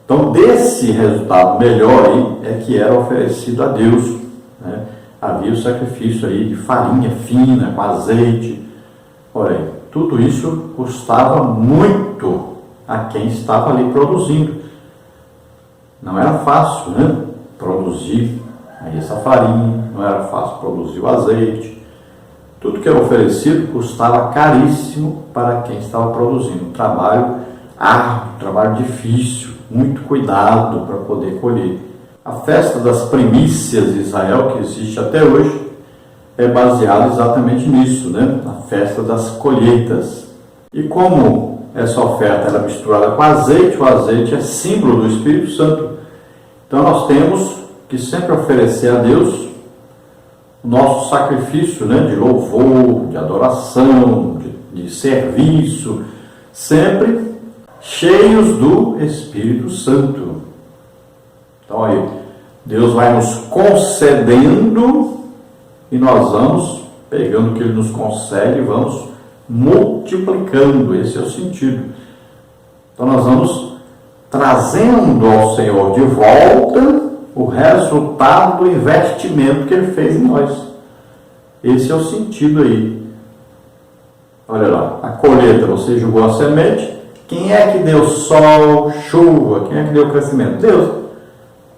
Então desse resultado melhor aí é que era oferecido a Deus, né? Havia o sacrifício aí de farinha fina, com azeite. Olha aí, tudo isso custava muito a quem estava ali produzindo. Não era fácil, né? Produzir aí essa farinha, não era fácil produzir o azeite. Tudo que era oferecido custava caríssimo para quem estava produzindo. Um trabalho árduo, um trabalho difícil, muito cuidado para poder colher. A festa das primícias de Israel, que existe até hoje, é baseada exatamente nisso, né? Na festa das colheitas. E como essa oferta era misturada com azeite, o azeite é símbolo do Espírito Santo. Então nós temos que sempre oferecer a Deus o nosso sacrifício, né? De louvor, de adoração, de serviço, sempre cheios do Espírito Santo. Então aí, Deus vai nos concedendo e nós vamos pegando o que Ele nos concede e vamos multiplicando. Esse é o sentido. Então nós vamos trazendo ao Senhor de volta o resultado do investimento que Ele fez em nós. Esse é o sentido aí. Olha lá, a colheita, você jogou a semente. Quem é que deu sol, chuva? Quem é que deu crescimento? Deus.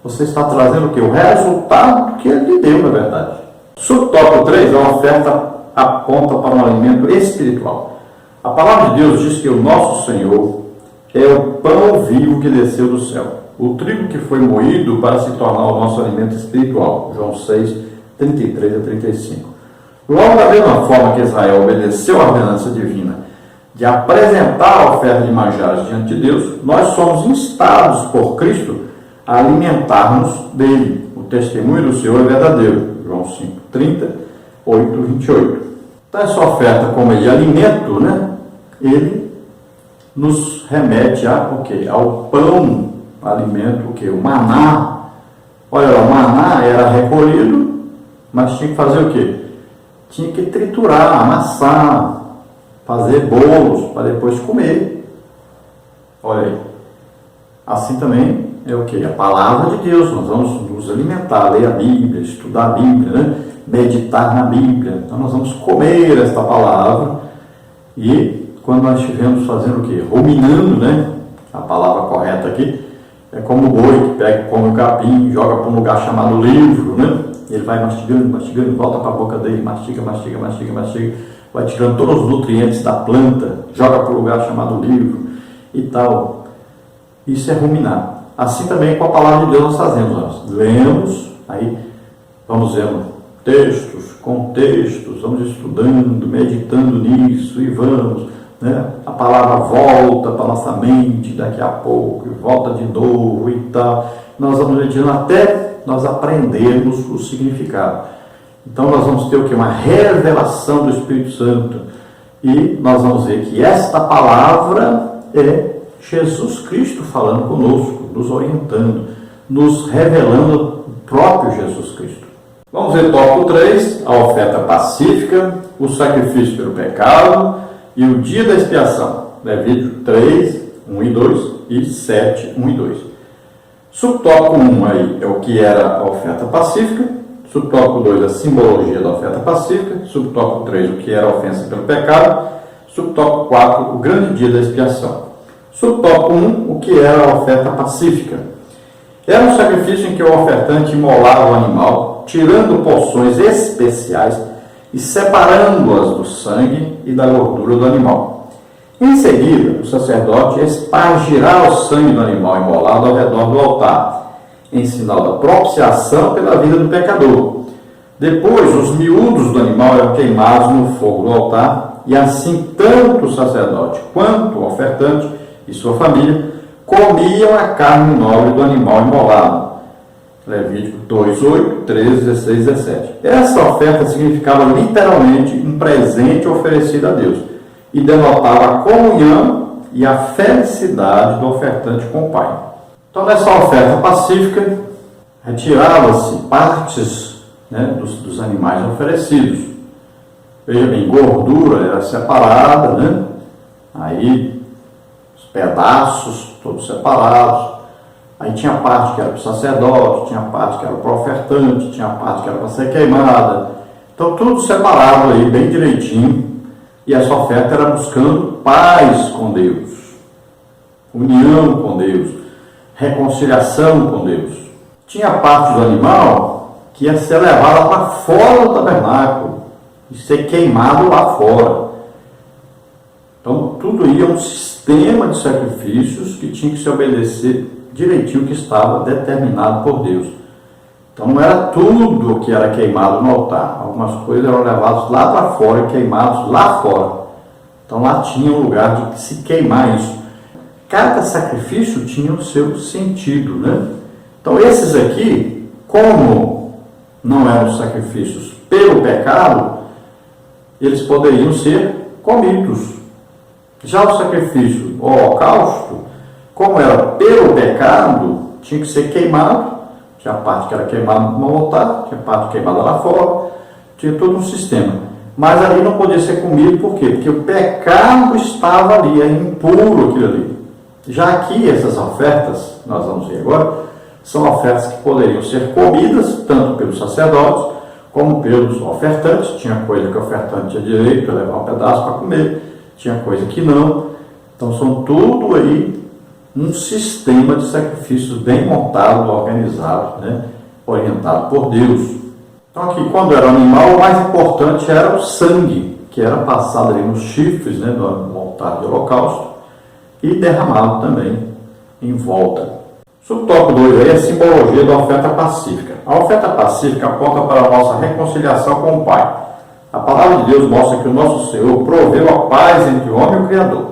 Você está trazendo o quê? O resultado que Ele lhe deu, na verdade. Subtópico 3, a oferta aponta para um alimento espiritual. A palavra de Deus diz que o nosso Senhor é o pão vivo que desceu do céu. O trigo que foi moído para se tornar o nosso alimento espiritual. João 6, 33 a 35. Logo da mesma forma que Israel obedeceu à ordenança divina de apresentar a oferta de manjares diante de Deus, nós somos instados por Cristo a alimentarmos dele. O testemunho do Senhor é verdadeiro. João 5, 30, 8, 28. Então essa oferta como de alimento, né? Ele nos remete a, o quê? Ao pão, alimento, o quê? O maná. Olha, o maná era recolhido, mas tinha que fazer o quê? Tinha que triturar, amassar, fazer bolos para depois comer. Olha aí. Assim também é o que? A palavra de Deus. Nós vamos nos alimentar, ler a Bíblia, estudar a Bíblia, né? Meditar na Bíblia. Então nós vamos comer esta palavra e quando nós estivermos fazendo o quê? Ruminando, né? A palavra correta aqui é como o boi que pega, come o capim, joga para um lugar chamado livro, né? ele vai mastigando, mastigando, volta para a boca dele, mastiga, vai tirando todos os nutrientes da planta, joga para o lugar chamado livro e tal. Isso é ruminar. Assim também com a palavra de Deus nós fazemos. Nós lemos, aí vamos vendo textos, contextos, vamos estudando, meditando nisso e vamos, né? A palavra volta para a nossa mente daqui a pouco, e volta de novo e tal. Nós vamos meditando até nós aprendermos o significado. Então nós vamos ter o que? Uma revelação do Espírito Santo. E nós vamos ver que esta palavra é Jesus Cristo falando conosco, nos orientando, nos revelando o próprio Jesus Cristo. Vamos ver tópico 3, a oferta pacífica, o sacrifício pelo pecado e o dia da expiação. Levítico 3, 1 e 2 e 7, 1 e 2. Subtópico 1 aí é o que era a oferta pacífica. Subtópico 2, a simbologia da oferta pacífica. Subtópico 3, o que era a ofensa pelo pecado. Subtópico 4, o grande dia da expiação. Subtópico 1, o que era a oferta pacífica. Era um sacrifício em que o ofertante imolava o animal, tirando porções especiais e separando-as do sangue e da gordura do animal. Em seguida, o sacerdote espargirá o sangue do animal imolado ao redor do altar, em sinal da propiciação pela vida do pecador. Depois, os miúdos do animal eram queimados no fogo do altar, e assim tanto o sacerdote quanto o ofertante e sua família comiam a carne nobre do animal imolado. Levítico 2, 8, 13, 16, 17. Essa oferta significava literalmente um presente oferecido a Deus e denotava a comunhão e a felicidade do ofertante com o Pai. Então, nessa oferta pacífica, retirava-se partes, né, dos animais oferecidos. Veja bem, gordura era separada, né? Aí, os pedaços todos separados. Aí tinha parte que era para o sacerdote, tinha parte que era para o ofertante, tinha parte que era para ser queimada. Então, tudo separado aí, bem direitinho. E essa oferta era buscando paz com Deus, união com Deus, reconciliação com Deus. Tinha parte do animal que ia ser levada para fora do tabernáculo e ser queimado lá fora. Então, tudo ia um sistema de sacrifícios que tinha que se obedecer direitinho que estava determinado por Deus. Então, não era tudo que era queimado no altar. Algumas coisas eram levadas lá para fora e queimados lá fora. Então, lá tinha um lugar de se queimar isso. Cada sacrifício tinha o seu sentido, né? Então, esses aqui, como não eram sacrifícios pelo pecado, eles poderiam ser comidos. Já o sacrifício, o holocausto, como era pelo pecado, tinha que ser queimado. Tinha parte que era queimada no altar, tinha parte queimada lá fora, tinha todo um sistema. Mas ali não podia ser comido, por quê? Porque o pecado estava ali, é impuro aquilo ali. Já aqui, essas ofertas, nós vamos ver agora, são ofertas que poderiam ser comidas, tanto pelos sacerdotes, como pelos ofertantes. Tinha coisa que o ofertante tinha direito a levar um pedaço para comer, tinha coisa que não. Então, são tudo aí um sistema de sacrifícios bem montado, organizado, né? Orientado por Deus. Então aqui, quando era animal, o mais importante era o sangue, que era passado ali nos chifres, né, do altar de holocausto, e derramado também em volta. Subtópico 2 aí é a simbologia da oferta pacífica. A oferta pacífica aponta para a nossa reconciliação com o Pai. A palavra de Deus mostra que o nosso Senhor proveu a paz entre o homem e o Criador,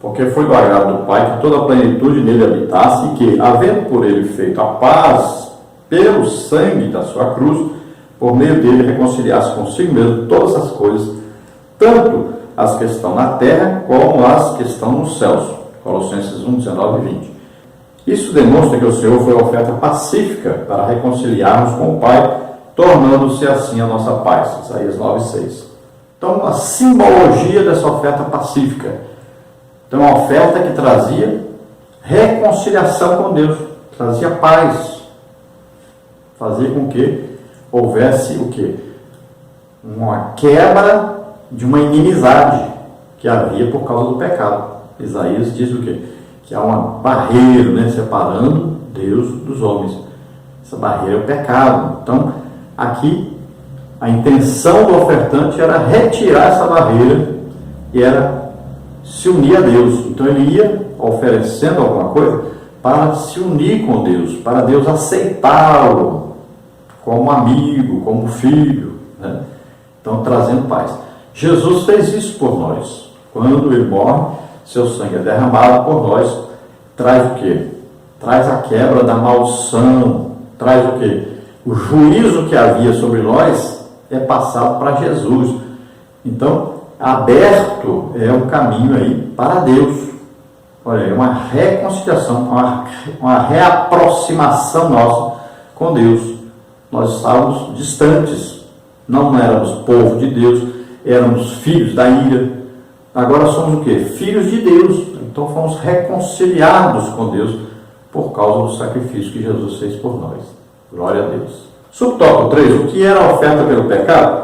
porque foi do agrado do Pai que toda a plenitude nele habitasse, e que, havendo por ele feito a paz pelo sangue da sua cruz, por meio dele reconciliasse consigo mesmo todas as coisas, tanto as que estão na terra como as que estão nos céus. Colossenses 1, 19 e 20. Isso demonstra que o Senhor foi a oferta pacífica para reconciliarmos com o Pai, tornando-se assim a nossa paz. Isaías 9, 6. Então, a simbologia dessa oferta pacífica. Então, uma oferta que trazia reconciliação com Deus, trazia paz, fazia com que houvesse o quê? Uma quebra de uma inimizade que havia por causa do pecado. Isaías diz o quê? Que há uma barreira, né, separando Deus dos homens. Essa barreira é o pecado. Então, Aqui, a intenção do ofertante era retirar essa barreira e era se unir a Deus. Então ele ia oferecendo alguma coisa para se unir com Deus, para Deus aceitá-lo como amigo, como filho, né? Então trazendo paz. Jesus fez isso por nós. Quando ele morre, seu sangue é derramado por nós, traz o quê? Traz a quebra da maldição, traz o quê? O juízo que havia sobre nós é passado para Jesus. Então, aberto é um caminho aí para Deus. Olha, é uma reconciliação, uma reaproximação nossa com Deus. Nós estávamos distantes, não éramos povo de Deus, éramos filhos da ira. Agora somos o quê? Filhos de Deus. Então fomos reconciliados com Deus por causa do sacrifício que Jesus fez por nós. Glória a Deus. Subtópico 3. O que era a oferta pelo pecado?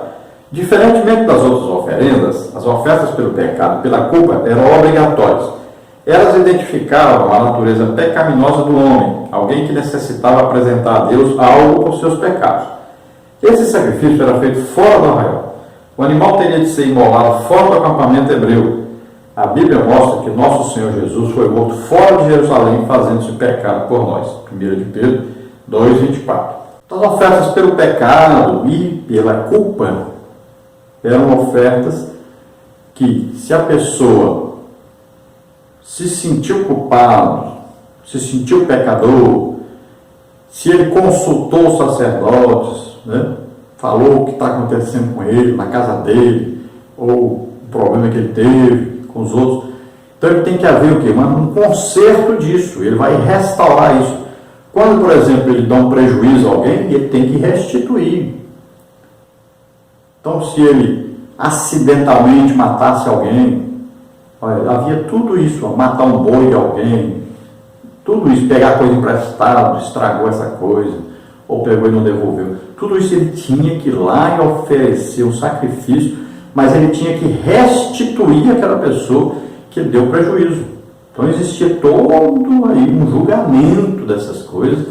Diferentemente das outras oferendas, as ofertas pelo pecado e pela culpa eram obrigatórias. Elas identificavam a natureza pecaminosa do homem, alguém que necessitava apresentar a Deus algo por seus pecados. Esse sacrifício era feito fora do arraial. O animal teria de ser imolado fora do acampamento hebreu. A Bíblia mostra que nosso Senhor Jesus foi morto fora de Jerusalém, fazendo-se pecado por nós. 1 de Pedro 2,24. Então, as ofertas pelo pecado e pela culpa eram ofertas que, se a pessoa se sentiu culpado, se sentiu pecador, se ele consultou os sacerdotes, né, falou o que está acontecendo com ele, na casa dele, ou o problema que ele teve com os outros, então ele tem que haver o quê? Um conserto disso, ele vai restaurar isso. Quando, por exemplo, ele dá um prejuízo a alguém, ele tem que restituir. Então, se ele acidentalmente matasse alguém, olha, havia tudo isso, matar um boi de alguém, tudo isso, pegar coisa emprestada, estragou essa coisa, ou pegou e não devolveu. Tudo isso ele tinha que ir lá e oferecer um sacrifício, mas ele tinha que restituir aquela pessoa que deu prejuízo. Então existia todo aí um julgamento dessas coisas,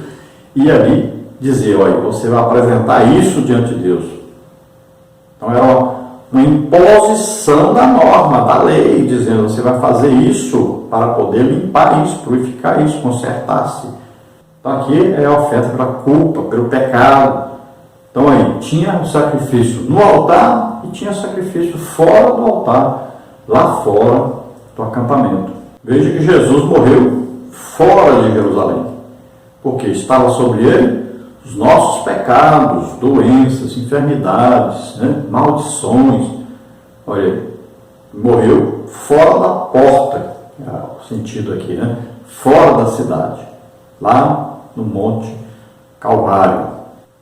e ali dizer, olha, você vai apresentar isso diante de Deus. Então era uma imposição da norma, da lei, dizendo, você vai fazer isso para poder limpar isso, purificar isso, consertar-se. Então aqui é a oferta pela culpa, pelo pecado. Então aí, tinha o sacrifício no altar e tinha sacrifício fora do altar, lá fora do acampamento. Veja que Jesus morreu fora de Jerusalém, porque estava sobre ele os nossos pecados, doenças, enfermidades, né, maldições. Olha, morreu fora da porta, é o sentido aqui, né, fora da cidade, lá no Monte Calvário.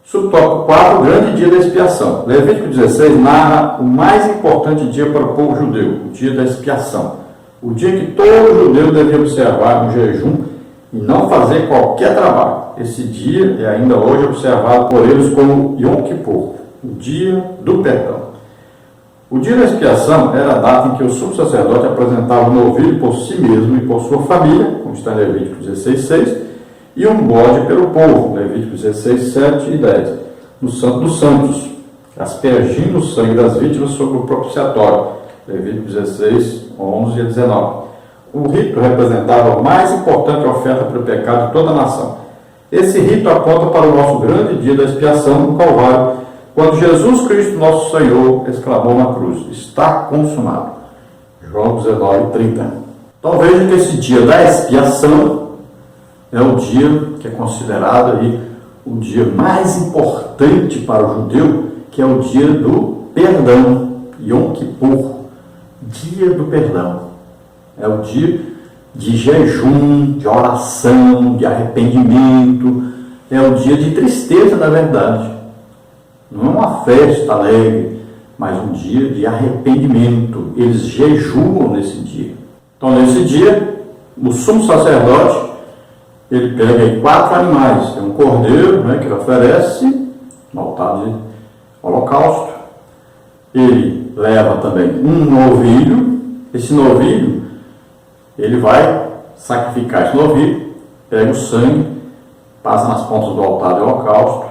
Subtópico 4, o grande dia da expiação. Levítico 16 narra o mais importante dia para o povo judeu, o dia da expiação. O dia que todo judeu devia observar um jejum e não fazer qualquer trabalho. Esse dia é ainda hoje observado por eles como Yom Kippur, o dia do perdão. O dia da expiação era a data em que o sumo sacerdote apresentava um novilho por si mesmo e por sua família, como está em Levítico 16:6, e um bode pelo povo, Levítico 16, 7 e 10, no Santo dos Santos, aspergindo o sangue das vítimas sobre o propiciatório, Levítico 16, 11 e 19. O rito representava a mais importante oferta pelo pecado de toda a nação. Esse rito aponta para o nosso grande dia da expiação no Calvário, quando Jesus Cristo, nosso Senhor, exclamou na cruz, está consumado. João 19, 30. Então veja que esse dia da expiação é o dia que é considerado aí o dia mais importante para o judeu, que é o dia do perdão, Yom Kippur, dia do perdão. É o dia de jejum, de oração, de arrependimento, é o dia de tristeza, na verdade. Não é uma festa alegre, mas um dia de arrependimento. Eles jejuam nesse dia. Então, nesse dia, o sumo sacerdote, ele pega aí 4 animais. Tem um cordeiro, né, que ele oferece no altar de holocausto. Ele leva também um novilho. Esse novilho, ele vai sacrificar esse novilho, pega o sangue, passa nas pontas do altar de holocausto,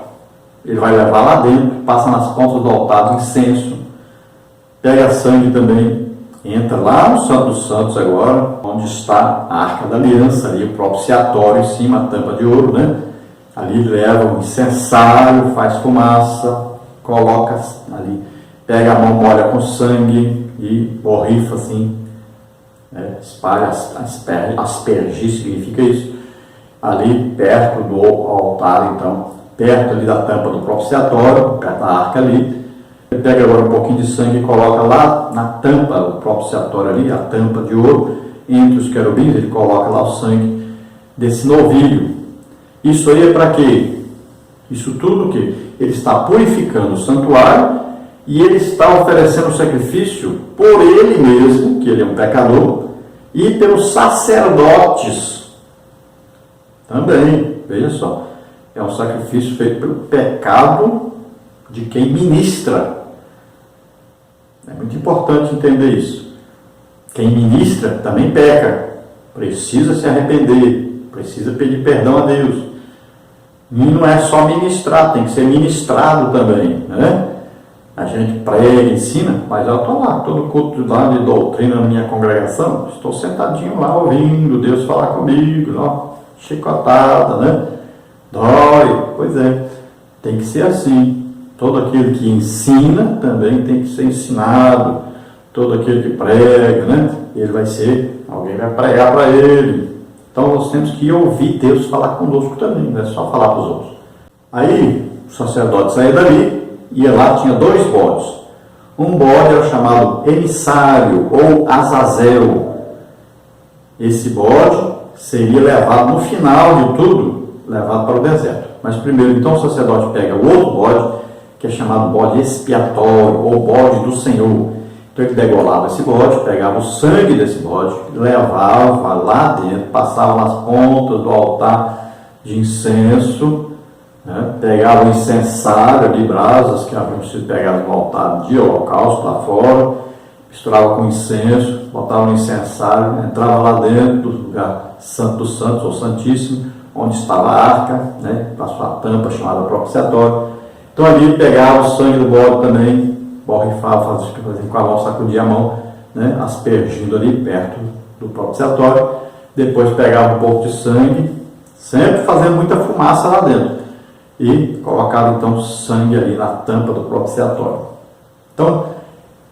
ele vai levar lá dentro, passa nas pontas do altar do incenso, pega sangue também, entra lá no Santo dos Santos agora, onde está a Arca da Aliança, ali o propiciatório em cima, a tampa de ouro, né? Ali leva o incensário, faz fumaça, coloca ali, pega a mão, molha com sangue e borrifa assim, espalha, aspergir significa isso, ali perto do altar, então, perto ali da tampa do propiciatório, perto da arca ali. Ele pega agora um pouquinho de sangue e coloca lá na tampa, o propiciatório ali, a tampa de ouro, entre os querubins, ele coloca lá o sangue desse novilho. Isso aí é para quê? Isso tudo que ele está purificando o santuário e ele está oferecendo o sacrifício por ele mesmo, que ele é um pecador, e pelos sacerdotes também. Veja só, é um sacrifício feito pelo pecado de quem ministra. É muito importante entender isso. Quem ministra também peca, precisa se arrepender, precisa pedir perdão a Deus. E não é só ministrar, tem que ser ministrado também, né? A gente prega, ensina, mas eu estou lá, todo culto lá de doutrina na minha congregação, estou sentadinho lá ouvindo Deus falar comigo, ó, chicotada, né? Dói, pois é, tem que ser assim. Todo aquele que ensina também tem que ser ensinado, todo aquele que prega, né? Ele vai ser, alguém vai pregar para ele. Então nós temos que ouvir Deus falar conosco também, não é só falar para os outros. Aí o sacerdote saía dali, ia lá, tinha 2 bodes. Um bode era chamado emissário ou Azazel. Esse bode seria levado no final de tudo, levado para o deserto. Mas primeiro então o sacerdote pega o outro bode, que é chamado bode expiatório ou bode do Senhor. Então ele degolava esse bode, pegava o sangue desse bode, levava lá dentro, passava nas pontas do altar de incenso, né? Pegava o incensário de brasas que haviam sido pegadas no altar de holocausto lá fora, misturava com incenso, botava no incensário, entrava lá dentro do lugar Santo dos Santos ou Santíssimo, onde estava a arca, né? Com a sua tampa chamada propiciatório. Então ali pegava o sangue do bode também, borrifava, fazia com a mão, sacudia a mão, né, aspergindo ali perto do propiciatório. Depois pegava um pouco de sangue, sempre fazendo muita fumaça lá dentro, e colocava então sangue ali na tampa do propiciatório. Então,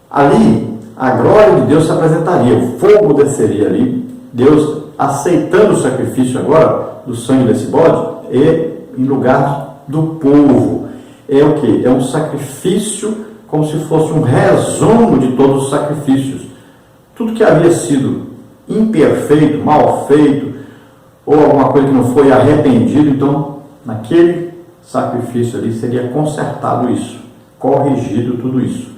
ali a glória de Deus se apresentaria, o fogo desceria ali, Deus aceitando o sacrifício agora do sangue desse bode, e em lugar do povo. É o que? É um sacrifício como se fosse um resumo de todos os sacrifícios. Tudo que havia sido imperfeito, mal feito, ou alguma coisa que não foi arrependido, então, naquele sacrifício ali seria consertado isso, corrigido tudo isso.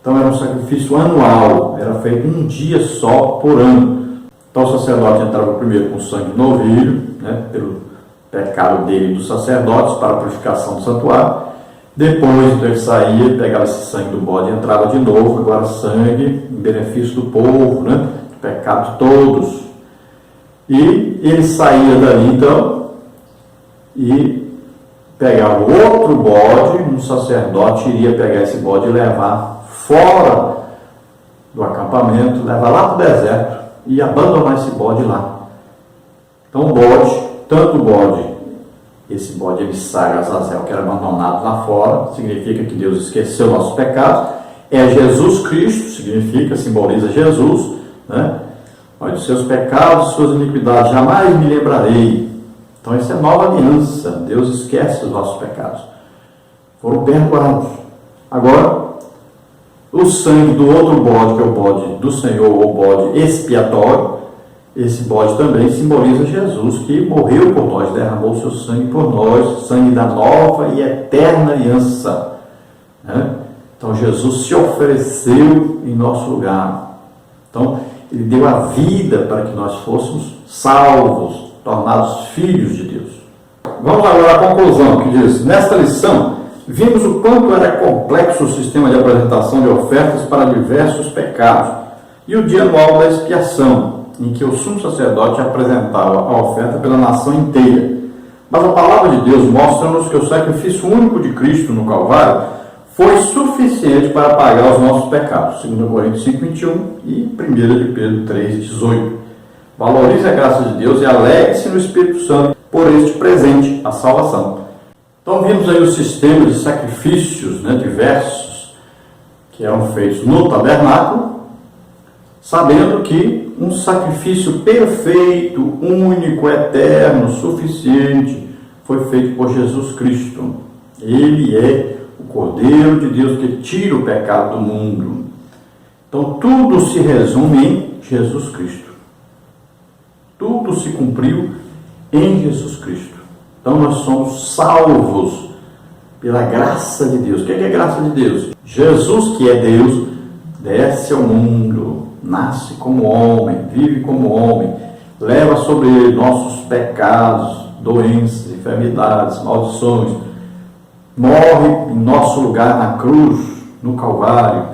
Então era um sacrifício anual, era feito um dia só por ano. Então o sacerdote entrava primeiro com sangue de novilho, né, pelo pecado dele e dos sacerdotes, para a purificação do santuário. Depois então, ele saía, pegava esse sangue do bode e entrava de novo, agora sangue em benefício do povo, né, do pecado de todos. E ele saía dali então e pegava outro bode, um sacerdote iria pegar esse bode e levar fora do acampamento, levar lá para o deserto e abandonar esse bode lá. Então o bode, tanto o bode, esse bode emissário Azazel, que era abandonado lá fora, significa que Deus esqueceu nossos pecados, é Jesus Cristo, significa, simboliza Jesus, né? Olha, os seus pecados, suas iniquidades, jamais me lembrarei. Então isso é nova aliança, Deus esquece os nossos pecados, foram perdoados. Agora, o sangue do outro bode, que é o bode do Senhor, ou bode expiatório, esse bode também simboliza Jesus, que morreu por nós, derramou seu sangue por nós, sangue da nova e eterna aliança, né? Então Jesus se ofereceu em nosso lugar. Então ele deu a vida para que nós fôssemos salvos, tornados filhos de Deus. Vamos agora à conclusão, que diz: nesta lição vimos o quanto era complexo o sistema de apresentação de ofertas para diversos pecados e o dia anual da expiação, em que o sumo sacerdote apresentava a oferta pela nação inteira. Mas a palavra de Deus mostra-nos que o sacrifício único de Cristo no Calvário foi suficiente para pagar os nossos pecados. 2 Coríntios 5:21 e 1 de Pedro 3:18. Valorize a graça de Deus e alegre-se no Espírito Santo por este presente, a salvação. Então vimos aí o sistema de sacrifícios, diversos que eram feitos no tabernáculo, sabendo que um sacrifício perfeito, único, eterno, suficiente, foi feito por Jesus Cristo. Ele é o Cordeiro de Deus que tira o pecado do mundo. Então tudo se resume em Jesus Cristo. Tudo se cumpriu em Jesus Cristo. Então nós somos salvos pela graça de Deus. O que é graça de Deus? Jesus, que é Deus, desce ao mundo, nasce como homem, vive como homem, leva sobre ele nossos pecados, doenças, enfermidades, maldições, morre em nosso lugar na cruz, no Calvário,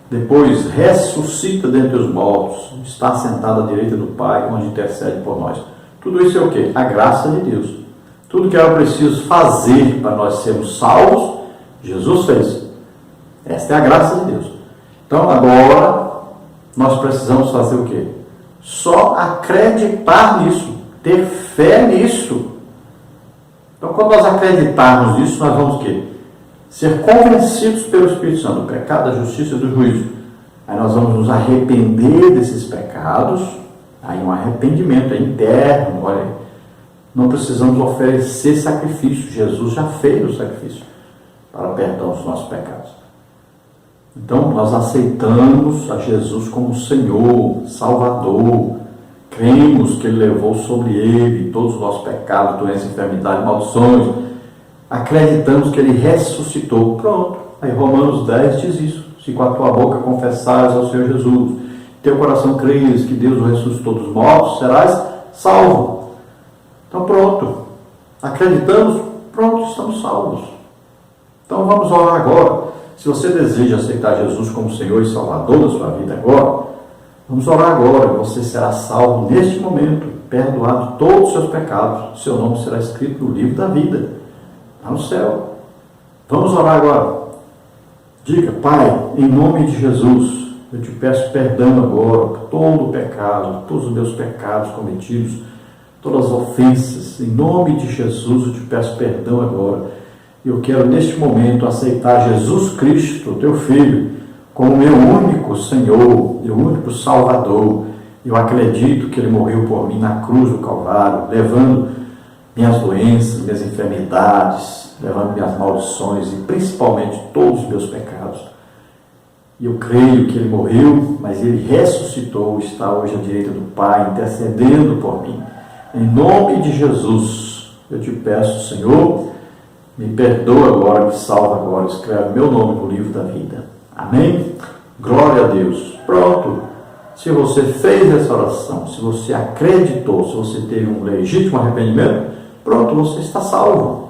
depois ressuscita dentre os mortos, está sentado à direita do Pai, onde intercede por nós. Tudo isso é o quê? A graça de Deus. Tudo que era preciso fazer para nós sermos salvos, Jesus fez. Esta é a graça de Deus. Então agora nós precisamos fazer o quê? Só acreditar nisso, ter fé nisso. Então quando nós acreditarmos nisso, nós vamos o quê? Ser convencidos pelo Espírito Santo do pecado, da justiça e do juízo. Aí nós vamos nos arrepender desses pecados. Aí um arrependimento interno. Olha, não precisamos oferecer sacrifício. Jesus já fez o sacrifício para o perdão dos nossos pecados. Então nós aceitamos a Jesus como Senhor, Salvador. Cremos que Ele levou sobre Ele todos os nossos pecados, doenças, enfermidades, maldições. Acreditamos que Ele ressuscitou. Pronto. Aí Romanos 10 diz isso. Se com a tua boca confessares ao Senhor Jesus, teu coração creres que Deus o ressuscitou dos mortos, serás salvo. Então pronto. Acreditamos, pronto, estamos salvos. Então vamos orar agora. Se você deseja aceitar Jesus como Senhor e Salvador da sua vida agora, vamos orar agora. Você será salvo neste momento, perdoado todos os seus pecados. Seu nome será escrito no livro da vida, lá no céu. Vamos orar agora. Diga: Pai, em nome de Jesus, eu te peço perdão agora por todo o pecado, todos os meus pecados cometidos, todas as ofensas. Em nome de Jesus, eu te peço perdão agora. Eu quero neste momento aceitar Jesus Cristo, teu Filho, como meu único Senhor, meu único Salvador. Eu acredito que Ele morreu por mim na cruz do Calvário, levando minhas doenças, minhas enfermidades, levando minhas maldições e principalmente todos os meus pecados. E eu creio que Ele morreu, mas Ele ressuscitou, está hoje à direita do Pai, intercedendo por mim. Em nome de Jesus, eu te peço, Senhor, me perdoa agora, me salva agora, escreve meu nome no livro da vida. Amém? Glória a Deus. Pronto. Se você fez essa oração, se você acreditou, se você teve um legítimo arrependimento, pronto, você está salvo.